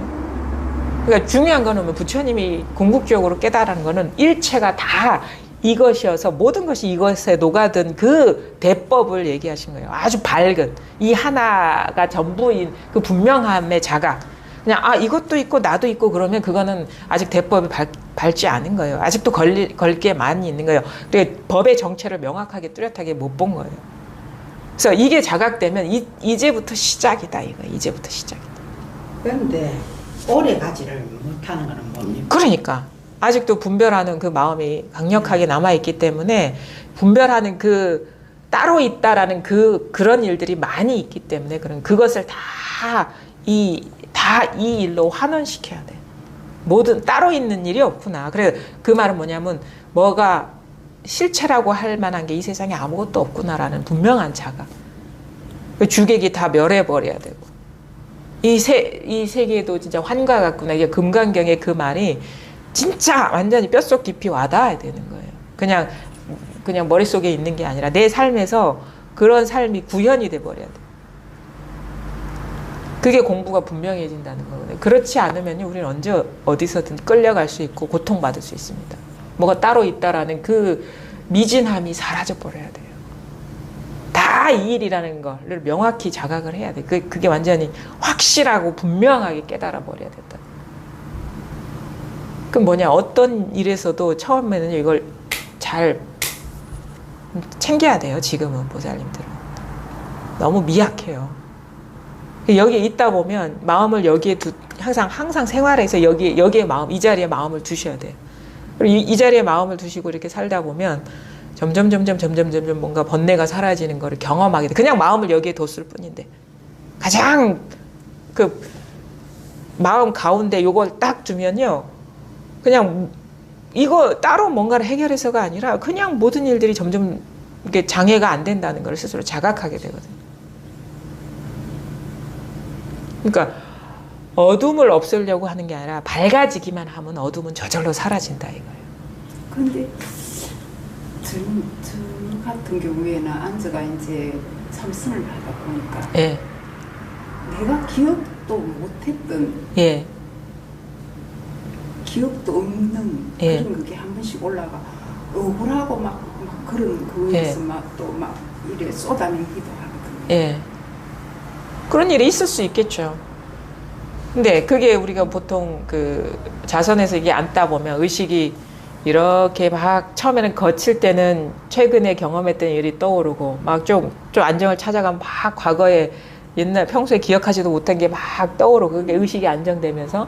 Speaker 3: 그러니까 중요한 거는 뭐 부처님이 궁극적으로 깨달은 거는 일체가 다 이것이어서 모든 것이 이것에 녹아든 그 대법을 얘기하신 거예요. 아주 밝은 이 하나가 전부인 그 분명함의 자각. 그냥 이것도 있고 나도 있고 그러면 그거는 아직 대법이 밝지 않은 거예요. 아직도 걸 게 많이 있는 거예요. 그러니까 법의 정체를 명확하게 뚜렷하게 못 본 거예요. 그래서 이게 자각되면 이제부터 시작이다 이거. 이제부터 시작이다.
Speaker 4: 그런데 오래 가지를 못하는 거는 뭡니까?
Speaker 3: 그러니까 아직도 분별하는 그 마음이 강력하게 남아있기 때문에 분별하는 그 따로 있다라는 그런 일들이 많이 있기 때문에 그것을 다 이 일로 환원시켜야 돼. 모든 따로 있는 일이 없구나. 그래 그 말은 뭐냐면 뭐가 실체라고 할 만한 게 이 세상에 아무것도 없구나라는 분명한 자각. 주객이 다 멸해버려야 되고. 이 세계도 진짜 환과 같구나. 이게 금강경의 그 말이 진짜 완전히 뼛속 깊이 와닿아야 되는 거예요. 그냥 머릿속에 있는 게 아니라 내 삶에서 그런 삶이 구현이 돼버려야 돼. 그게 공부가 분명해진다는 거거든요. 그렇지 않으면 우리는 언제 어디서든 끌려갈 수 있고 고통받을 수 있습니다. 뭐가 따로 있다라는 그 미진함이 사라져 버려야 돼요. 다 이 일이라는 거를 명확히 자각을 해야 돼. 그게 완전히 확실하고 분명하게 깨달아 버려야 된다. 그럼 뭐냐, 어떤 일에서도 처음에는 이걸 잘 챙겨야 돼요. 지금은 보살님들은 너무 미약해요. 여기에 있다 보면 마음을 여기에 항상 생활에서 여기에 마음, 이 자리에 마음을 두셔야 돼요. 그리고 이 자리에 마음을 두시고 이렇게 살다 보면 점점 뭔가 번뇌가 사라지는 거를 경험하게 돼. 그냥 마음을 여기에 뒀을 뿐인데 가장 그 마음 가운데 요걸 딱 두면요, 그냥 이거 따로 뭔가를 해결해서가 아니라 그냥 모든 일들이 점점 이게 장애가 안 된다는 걸 스스로 자각하게 되거든요. 그러니까 어둠을 없애려고 하는 게 아니라 밝아지기만 하면 어둠은 저절로 사라진다 이거예요.
Speaker 5: 근데 저 같은 경우에는 안저가 이제 참선을 하다 보니까
Speaker 3: 예.
Speaker 5: 내가 기억도 못했던,
Speaker 3: 예.
Speaker 5: 기억도 없는
Speaker 3: 예.
Speaker 5: 그런 그게 한 번씩 올라가 억울하고 막 그런 거에서
Speaker 3: 예.
Speaker 5: 막 이래 쏟아내기도 하거든요.
Speaker 3: 예. 그런 일이 있을 수 있겠죠. 근데 그게 우리가 보통 그 자선에서 이게 앉다 보면 의식이 이렇게 막 처음에는 거칠 때는 최근에 경험했던 일이 떠오르고 막 좀 안정을 찾아가면 막 과거에 옛날 평소에 기억하지도 못한 게 막 떠오르고 그게 의식이 안정되면서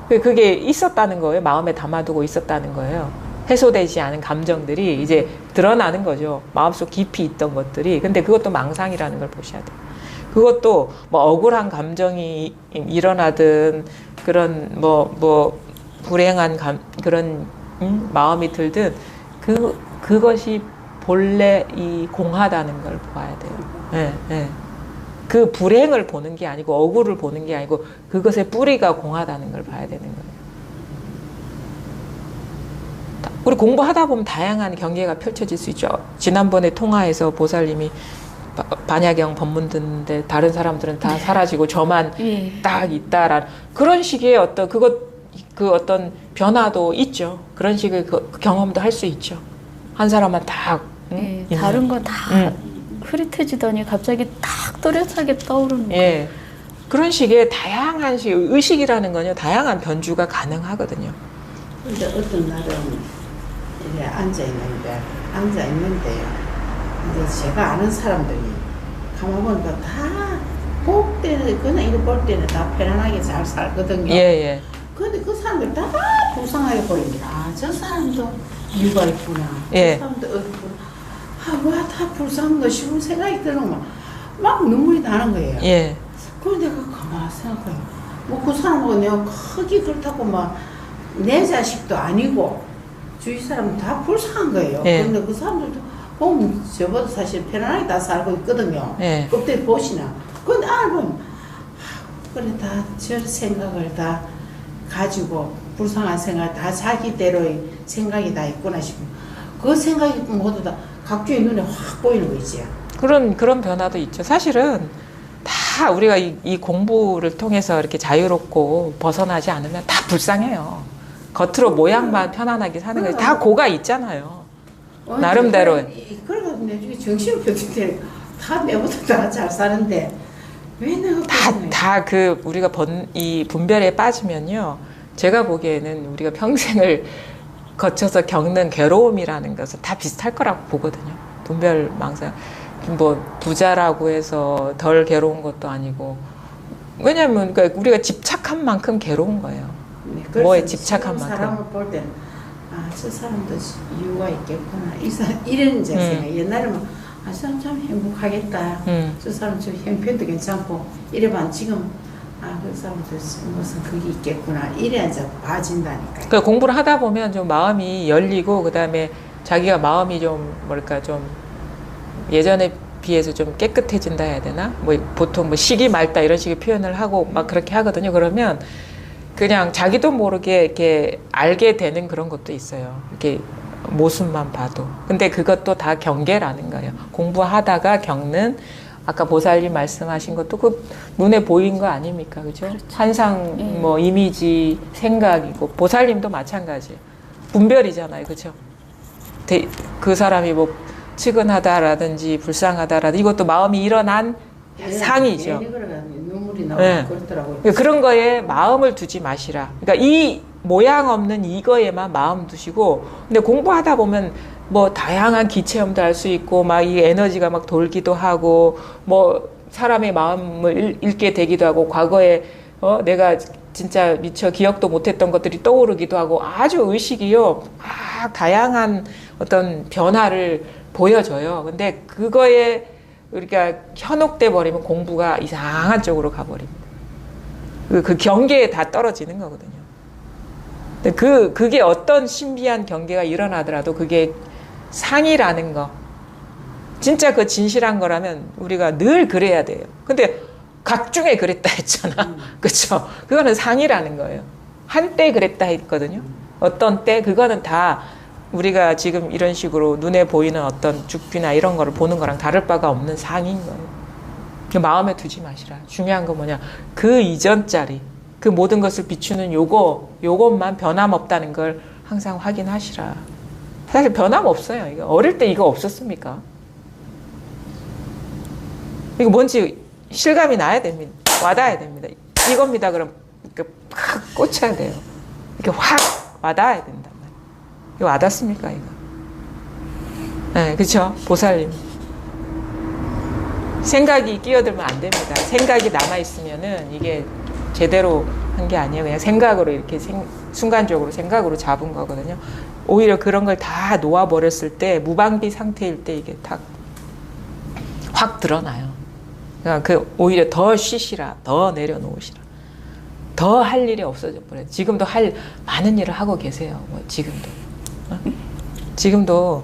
Speaker 3: 그게 있었다는 거예요. 마음에 담아두고 있었다는 거예요. 해소되지 않은 감정들이 이제 드러나는 거죠. 마음속 깊이 있던 것들이. 근데 그것도 망상이라는 걸 보셔야 돼요. 그것도 뭐 억울한 감정이 일어나든 그런 뭐 불행한 그런 마음이 들든 그것이 본래 이 공하다는 걸 봐야 돼요. 예, 예. 그 불행을 보는 게 아니고 억울을 보는 게 아니고 그것의 뿌리가 공하다는 걸 봐야 되는 거예요. 우리 공부하다 보면 다양한 경계가 펼쳐질 수 있죠. 지난번에 통화에서 보살님이 반야경 법문 듣는데 다른 사람들은 다 사라지고 저만 딱 있다라는 그런 식의 어떤 그 어떤 변화도 있죠. 그런 식의 그 경험도 할 수 있죠. 한 사람만 딱
Speaker 2: 다른 건 다 흐릿해지더니 갑자기 딱 또렷하게 떠오르는 거예요.
Speaker 3: 예. 그런 식의 다양한 의식이라는 건요. 다양한 변주가 가능하거든요.
Speaker 4: 근데 어떤 날은 이렇게 앉아있는데요. 근데 제가 아는 사람들이 가만 보니까 다 볼 때는 그냥 이거 볼 때는 다 편안하게 잘 살거든요.
Speaker 3: 예.
Speaker 4: 근데 그 사람들 다 불쌍하게 보입니다. 아, 저 사람도 이유가 있구나.
Speaker 3: 예.
Speaker 4: 저 사람도 있구나. 와, 다 불쌍한 거 싶은 생각이 드는 막 눈물이 나는 거예요.
Speaker 3: 예.
Speaker 4: 그럼 내가 가만히 생각해요. 뭐 그 사람하고 내가 크게 그렇다고 막 내 자식도 아니고 주위 사람은 다 불쌍한 거예요.
Speaker 3: 예.
Speaker 4: 근데 그 사람들도 보면 저보다 사실 편안하게 다 살고 있거든요.
Speaker 3: 예.
Speaker 4: 그때 보시나. 근데 알면 그래 다 저 생각을 다 가지고 불쌍한 생각 다 자기대로의 생각이 다 있구나 싶으면 그 생각이 모두 다 각주의 눈에 확 보이는 거 있지요.
Speaker 3: 그런 변화도 있죠. 사실은 다 우리가 이 공부를 통해서 이렇게 자유롭고 벗어나지 않으면 다 불쌍해요. 겉으로 모양만 편안하게 사는 거지. 다 고가 있잖아요. 나름대로.
Speaker 4: 그래서 나중에 정신을 펴질 때 다 내보다 다 잘 사는데 왜 내가
Speaker 3: 다 그 우리가 이 분별에 빠지면요. 제가 보기에는 우리가 평생을 거쳐서 겪는 괴로움이라는 것은 다 비슷할 거라고 보거든요. 분별 망상. 뭐 부자라고 해서 덜 괴로운 것도 아니고. 왜냐면 그러니까 우리가 집착한 만큼 괴로운 거예요.
Speaker 4: 네,
Speaker 3: 뭐에 집착한 만큼.
Speaker 4: 사람을 볼 때는 아, 저 사람도 이유가 있겠구나. 이런 이제 생각. 옛날에는 아, 저 사람 참 행복하겠다. 저 사람 좀 형편도 괜찮고 이래만 지금 아, 그 사람도 무슨 그게 있겠구나. 이래 이제 봐진다니까요.
Speaker 3: 그 공부를 하다 보면 좀 마음이 열리고 그다음에 자기가 마음이 좀 뭐랄까 좀 예전에 비해서 좀 깨끗해진다 해야 되나? 뭐 보통 뭐 시기 맑다 이런 식의 표현을 하고 막 그렇게 하거든요. 그러면 그냥 자기도 모르게 이렇게 알게 되는 그런 것도 있어요. 이렇게 모습만 봐도. 근데 그것도 다 경계라는 거예요. 공부하다가 겪는 아까 보살님 말씀하신 것도 그 눈에 보인 거 아닙니까? 그죠? 그렇죠. 환상, 뭐 이미지, 생각이고 보살님도 마찬가지예요. 분별이잖아요. 그죠? 그 사람이 뭐 측은하다라든지 불쌍하다라든지 이것도 마음이 일어난 상이죠.
Speaker 4: 눈물이 나고 그렇더라고요.
Speaker 3: 그런 거에 마음을 두지 마시라. 그러니까 이 모양 없는 이거에만 마음 두시고, 근데 공부하다 보면 뭐 다양한 기체험도 할 수 있고, 막 이 에너지가 막 돌기도 하고, 뭐 사람의 마음을 읽게 되기도 하고, 과거에 내가 진짜 미처 기억도 못했던 것들이 떠오르기도 하고, 아주 의식이요, 막 다양한 어떤 변화를 보여줘요. 근데 그거에 우리가 현혹돼 버리면 공부가 이상한 쪽으로 가버립니다. 그 경계에 다 떨어지는 거거든요. 근데 그게 어떤 신비한 경계가 일어나더라도 그게 상이라는 거. 진짜 그 진실한 거라면 우리가 늘 그래야 돼요. 근데 각중에 그랬다 했잖아. 그쵸? 그거는 상이라는 거예요. 한때 그랬다 했거든요. 어떤 때, 그거는 다 우리가 지금 이런 식으로 눈에 보이는 어떤 죽비나 이런 거를 보는 거랑 다를 바가 없는 상인 거예요. 마음에 두지 마시라. 중요한 건 뭐냐. 그 이전짜리, 그 모든 것을 비추는 요것만 변함없다는 걸 항상 확인하시라. 사실 변함없어요. 이거 어릴 때 이거 없었습니까? 이거 뭔지 실감이 나야 됩니다. 와닿아야 됩니다. 이겁니다. 그럼 이렇게 확 꽂혀야 돼요. 이렇게 확 와닿아야 된단 말이에요. 이거 와닿습니까, 이거? 네, 그쵸? 보살님. 생각이 끼어들면 안 됩니다. 생각이 남아있으면은 이게 제대로 한 게 아니에요. 그냥 생각으로 이렇게 순간적으로 생각으로 잡은 거거든요. 오히려 그런 걸 다 놓아버렸을 때, 무방비 상태일 때 이게 확 드러나요. 그러니까 오히려 더 쉬시라, 더 내려놓으시라. 더 할 일이 없어져 버려요. 지금도 많은 일을 하고 계세요. 지금도. 지금도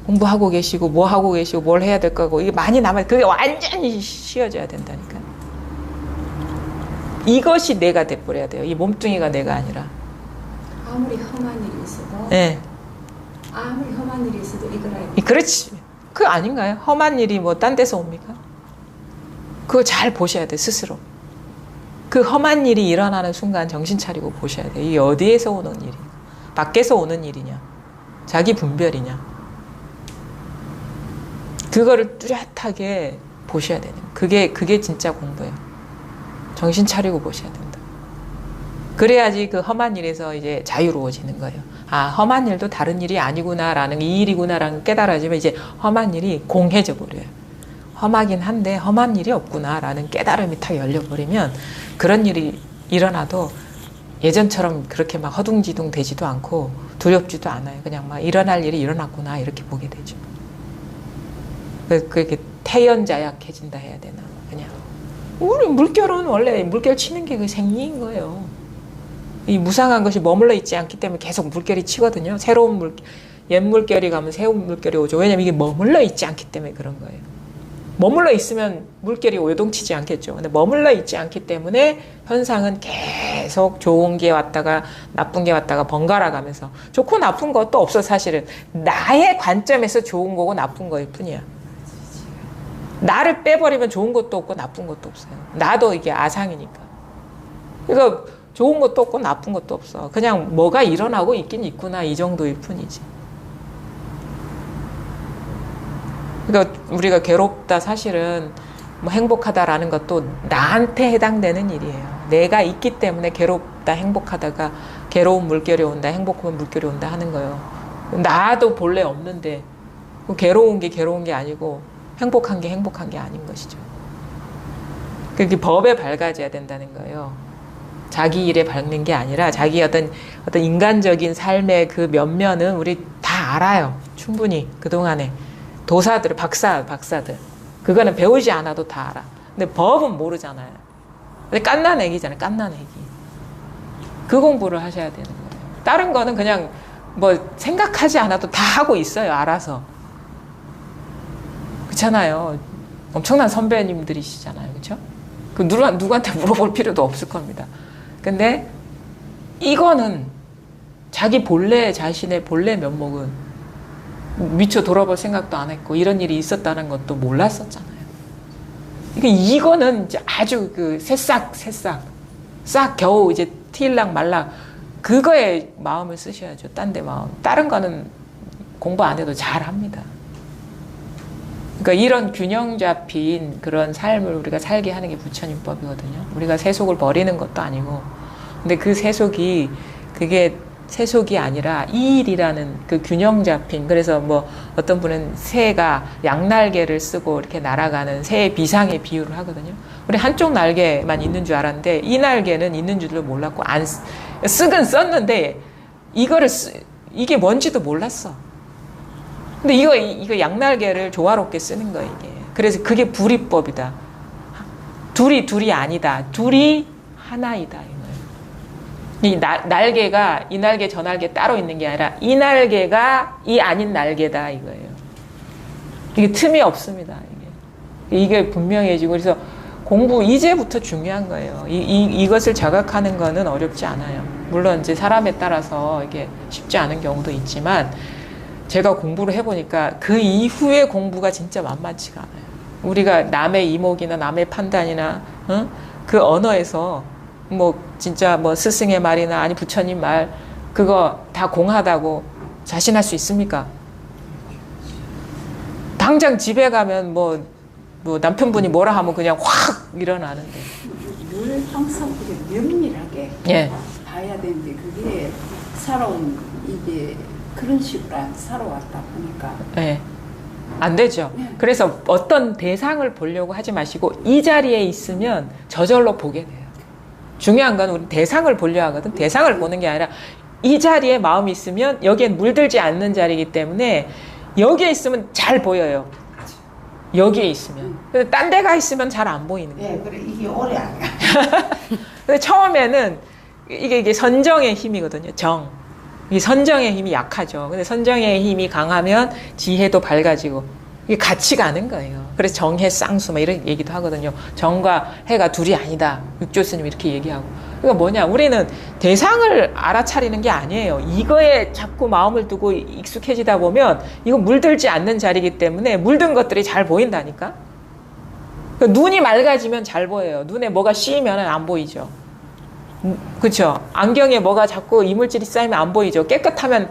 Speaker 3: 공부하고 계시고, 뭐 하고 계시고, 뭘 해야 될 거고, 이게 많이 남아요. 그게 완전히 쉬어져야 된다니까. 이것이 내가 돼버려야 돼요. 이 몸뚱이가 내가 아니라.
Speaker 5: 아무리 험한 일이 있어도.
Speaker 3: 네.
Speaker 5: 아무리 험한 일이 있어도 이거라.
Speaker 3: 그렇지. 그거 아닌가요? 험한 일이 뭐 딴 데서 옵니까? 그거 잘 보셔야 돼, 스스로. 그 험한 일이 일어나는 순간 정신 차리고 보셔야 돼. 이게 어디에서 오는 일이냐? 밖에서 오는 일이냐? 자기 분별이냐? 그거를 뚜렷하게 보셔야 되는 거예요. 그게 진짜 공부예요. 정신 차리고 보셔야 된다. 그래야지 그 험한 일에서 이제 자유로워지는 거예요. 아, 험한 일도 다른 일이 아니구나라는, 이 일이구나라는 깨달아지면 이제 험한 일이 공해져 버려요. 험하긴 한데 험한 일이 없구나라는 깨달음이 탁 열려버리면 그런 일이 일어나도 예전처럼 그렇게 막 허둥지둥 되지도 않고 두렵지도 않아요. 그냥 막 일어날 일이 일어났구나 이렇게 보게 되죠. 그렇게 태연자약해진다 해야 되나. 그냥 우리 물결은 원래 물결 치는 게 그 생리인 거예요. 이 무상한 것이 머물러 있지 않기 때문에 계속 물결이 치거든요. 새로운 옛 물결이 가면 새로운 물결이 오죠. 왜냐면 이게 머물러 있지 않기 때문에 그런 거예요. 머물러 있으면 물결이 요동치지 않겠죠. 근데 머물러 있지 않기 때문에 현상은 계속 좋은 게 왔다가 나쁜 게 왔다가 번갈아 가면서, 좋고 나쁜 것도 없어. 사실은 나의 관점에서 좋은 거고 나쁜 거일 뿐이야. 나를 빼버리면 좋은 것도 없고 나쁜 것도 없어요. 나도 이게 아상이니까. 그러니까 좋은 것도 없고 나쁜 것도 없어. 그냥 뭐가 일어나고 있긴 있구나 이 정도일 뿐이지. 그러니까 우리가 괴롭다, 사실은 뭐 행복하다라는 것도 나한테 해당되는 일이에요. 내가 있기 때문에 괴롭다, 행복하다가 괴로운 물결이 온다, 행복한 물결이 온다 하는 거예요. 나도 본래 없는데 괴로운 게 아니고 행복한 게 아닌 것이죠. 그게 법에 밝아져야 된다는 거예요. 자기 일에 밝는 게 아니라 자기 어떤 인간적인 삶의 그 면면은 우리 다 알아요. 충분히 그동안에. 도사들, 박사들. 그거는 배우지 않아도 다 알아. 근데 법은 모르잖아요. 근데 깐난애기잖아요. 깐난애기. 그 공부를 하셔야 되는 거예요. 다른 거는 그냥 뭐 생각하지 않아도 다 하고 있어요. 알아서. 그렇잖아요. 엄청난 선배님들이시잖아요. 그렇죠? 그 누구한테 물어볼 필요도 없을 겁니다. 근데 이거는 자신의 본래 면목은 미처 돌아볼 생각도 안 했고 이런 일이 있었다는 것도 몰랐었잖아요. 이거는 이제 아주 그 새싹 싹 겨우 이제 튀일락 말락 그거에 마음을 쓰셔야죠. 딴 데 마음. 다른 거는 공부 안 해도 잘 합니다. 그러니까 이런 균형 잡힌 그런 삶을 우리가 살게 하는 게 부처님법이거든요. 우리가 세속을 버리는 것도 아니고. 근데 그 세속이 그게 세속이 아니라 이일이라는 그 균형 잡힌, 그래서 뭐 어떤 분은 새가 양날개를 쓰고 이렇게 날아가는 새의 비상의 비유를 하거든요. 우리 한쪽 날개만 있는 줄 알았는데 이 날개는 있는 줄도 몰랐고 쓰긴 썼는데 이게 뭔지도 몰랐어. 근데 이거 양날개를 조화롭게 쓰는 거예요, 이게. 그래서 그게 불이법이다. 둘이 아니다. 둘이 하나이다. 이 날개가 이 날개 저 날개 따로 있는 게 아니라 이 날개가 이 아닌 날개다 이거예요. 이게 틈이 없습니다. 이게 분명해지고, 그래서 공부 이제부터 중요한 거예요. 이것을 자각하는 거는 어렵지 않아요. 물론 이제 사람에 따라서 이게 쉽지 않은 경우도 있지만 제가 공부를 해보니까 그 이후의 공부가 진짜 만만치가 않아요. 우리가 남의 이목이나 남의 판단이나 그 언어에서 뭐 진짜 뭐 스승의 말이나 아니 부처님 말 그거 다 공하다고 자신할 수 있습니까? 당장 집에 가면 뭐 남편분이 뭐라 하면 그냥 확 일어나는데.
Speaker 5: 늘 항상 그게 면밀하게
Speaker 3: 예.
Speaker 5: 봐야 되는데 그게 살아온 이게 그런 식으로 살아왔다 보니까.
Speaker 3: 예. 안 되죠. 그래서 어떤 대상을 보려고 하지 마시고 이 자리에 있으면 저절로 보게 돼요. 중요한 건 우리 대상을 보려 하거든. 대상을 보는 게 아니라 이 자리에 마음이 있으면 여기엔 물들지 않는 자리이기 때문에 여기에 있으면 잘 보여요. 여기에 있으면. 근데 딴 데 가 있으면 잘 안 보이는 거예요.
Speaker 4: 예, 그래 이게 오래 안 가.
Speaker 3: 근데 처음에는 이게 선정의 힘이거든요. 정. 이 선정의 힘이 약하죠. 근데 선정의 힘이 강하면 지혜도 밝아지고 이게 같이 가는 거예요. 그래서 정해 쌍수 막 이런 얘기도 하거든요. 정과 해가 둘이 아니다. 육조 스님 이렇게 얘기하고. 그러니까 뭐냐? 우리는 대상을 알아차리는 게 아니에요. 이거에 자꾸 마음을 두고 익숙해지다 보면 이거 물들지 않는 자리이기 때문에 물든 것들이 잘 보인다니까. 그러니까 눈이 맑아지면 잘 보여요. 눈에 뭐가 씌이면 안 보이죠. 그렇죠? 안경에 뭐가 자꾸 이물질이 쌓이면 안 보이죠. 깨끗하면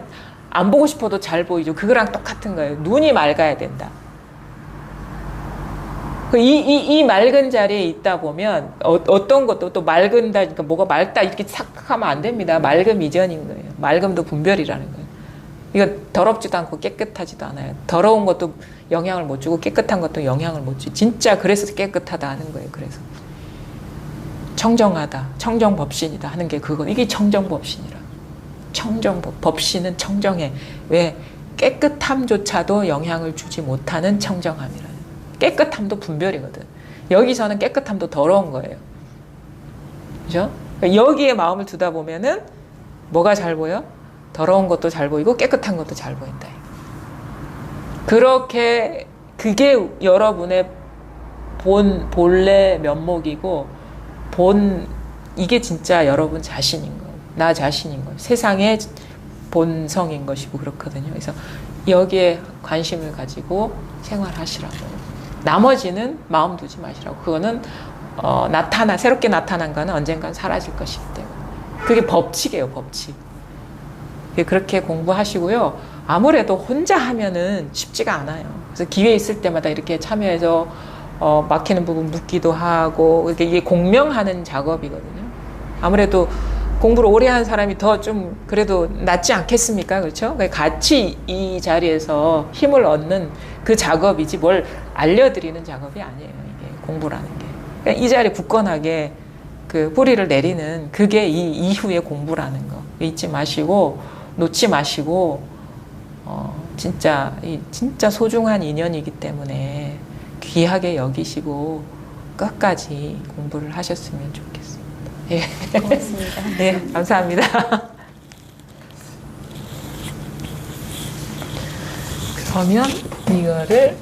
Speaker 3: 안 보고 싶어도 잘 보이죠. 그거랑 똑같은 거예요. 눈이 맑아야 된다. 이 맑은 자리에 있다 보면 어떤 것도 또 맑은다, 그러니까 뭐가 맑다 이렇게 생각하면 안 됩니다. 맑음 이전인 거예요. 맑음도 분별이라는 거예요. 이거 더럽지도 않고 깨끗하지도 않아요. 더러운 것도 영향을 못 주고 깨끗한 것도 영향을 못 주고 진짜 그래서 깨끗하다 하는 거예요. 그래서 청정하다, 청정법신이다 하는 게 그거. 이게 청정법신이라. 법신은 청정해. 왜? 깨끗함조차도 영향을 주지 못하는 청정함이라. 깨끗함도 분별이거든. 여기서는 깨끗함도 더러운 거예요. 그죠? 여기에 마음을 두다 보면은 뭐가 잘 보여? 더러운 것도 잘 보이고 깨끗한 것도 잘 보인다. 그렇게 그게 여러분의 본래 면목이고 이게 진짜 여러분 자신인 거예요. 나 자신인 거예요. 세상의 본성인 것이고 그렇거든요. 그래서 여기에 관심을 가지고 생활하시라고. 나머지는 마음 두지 마시라고. 그거는 새롭게 나타난 거는 언젠간 사라질 것이기 때문에. 그게 법칙이에요, 법칙. 그렇게 공부하시고요. 아무래도 혼자 하면은 쉽지가 않아요. 그래서 기회 있을 때마다 이렇게 참여해서 막히는 부분 묻기도 하고, 이게 공명하는 작업이거든요. 아무래도 공부를 오래 한 사람이 더 좀 그래도 낫지 않겠습니까? 그렇죠? 같이 이 자리에서 힘을 얻는 그 작업이지 뭘 알려드리는 작업이 아니에요. 이게 공부라는 게. 그러니까 이 자리에 굳건하게 그 뿌리를 내리는 그게 이 이후의 공부라는 거. 잊지 마시고, 놓지 마시고, 진짜 소중한 인연이기 때문에 귀하게 여기시고 끝까지 공부를 하셨으면 좋겠습니다. 예.
Speaker 2: 고맙습니다.
Speaker 3: 네, 감사합니다. 그러면 이거를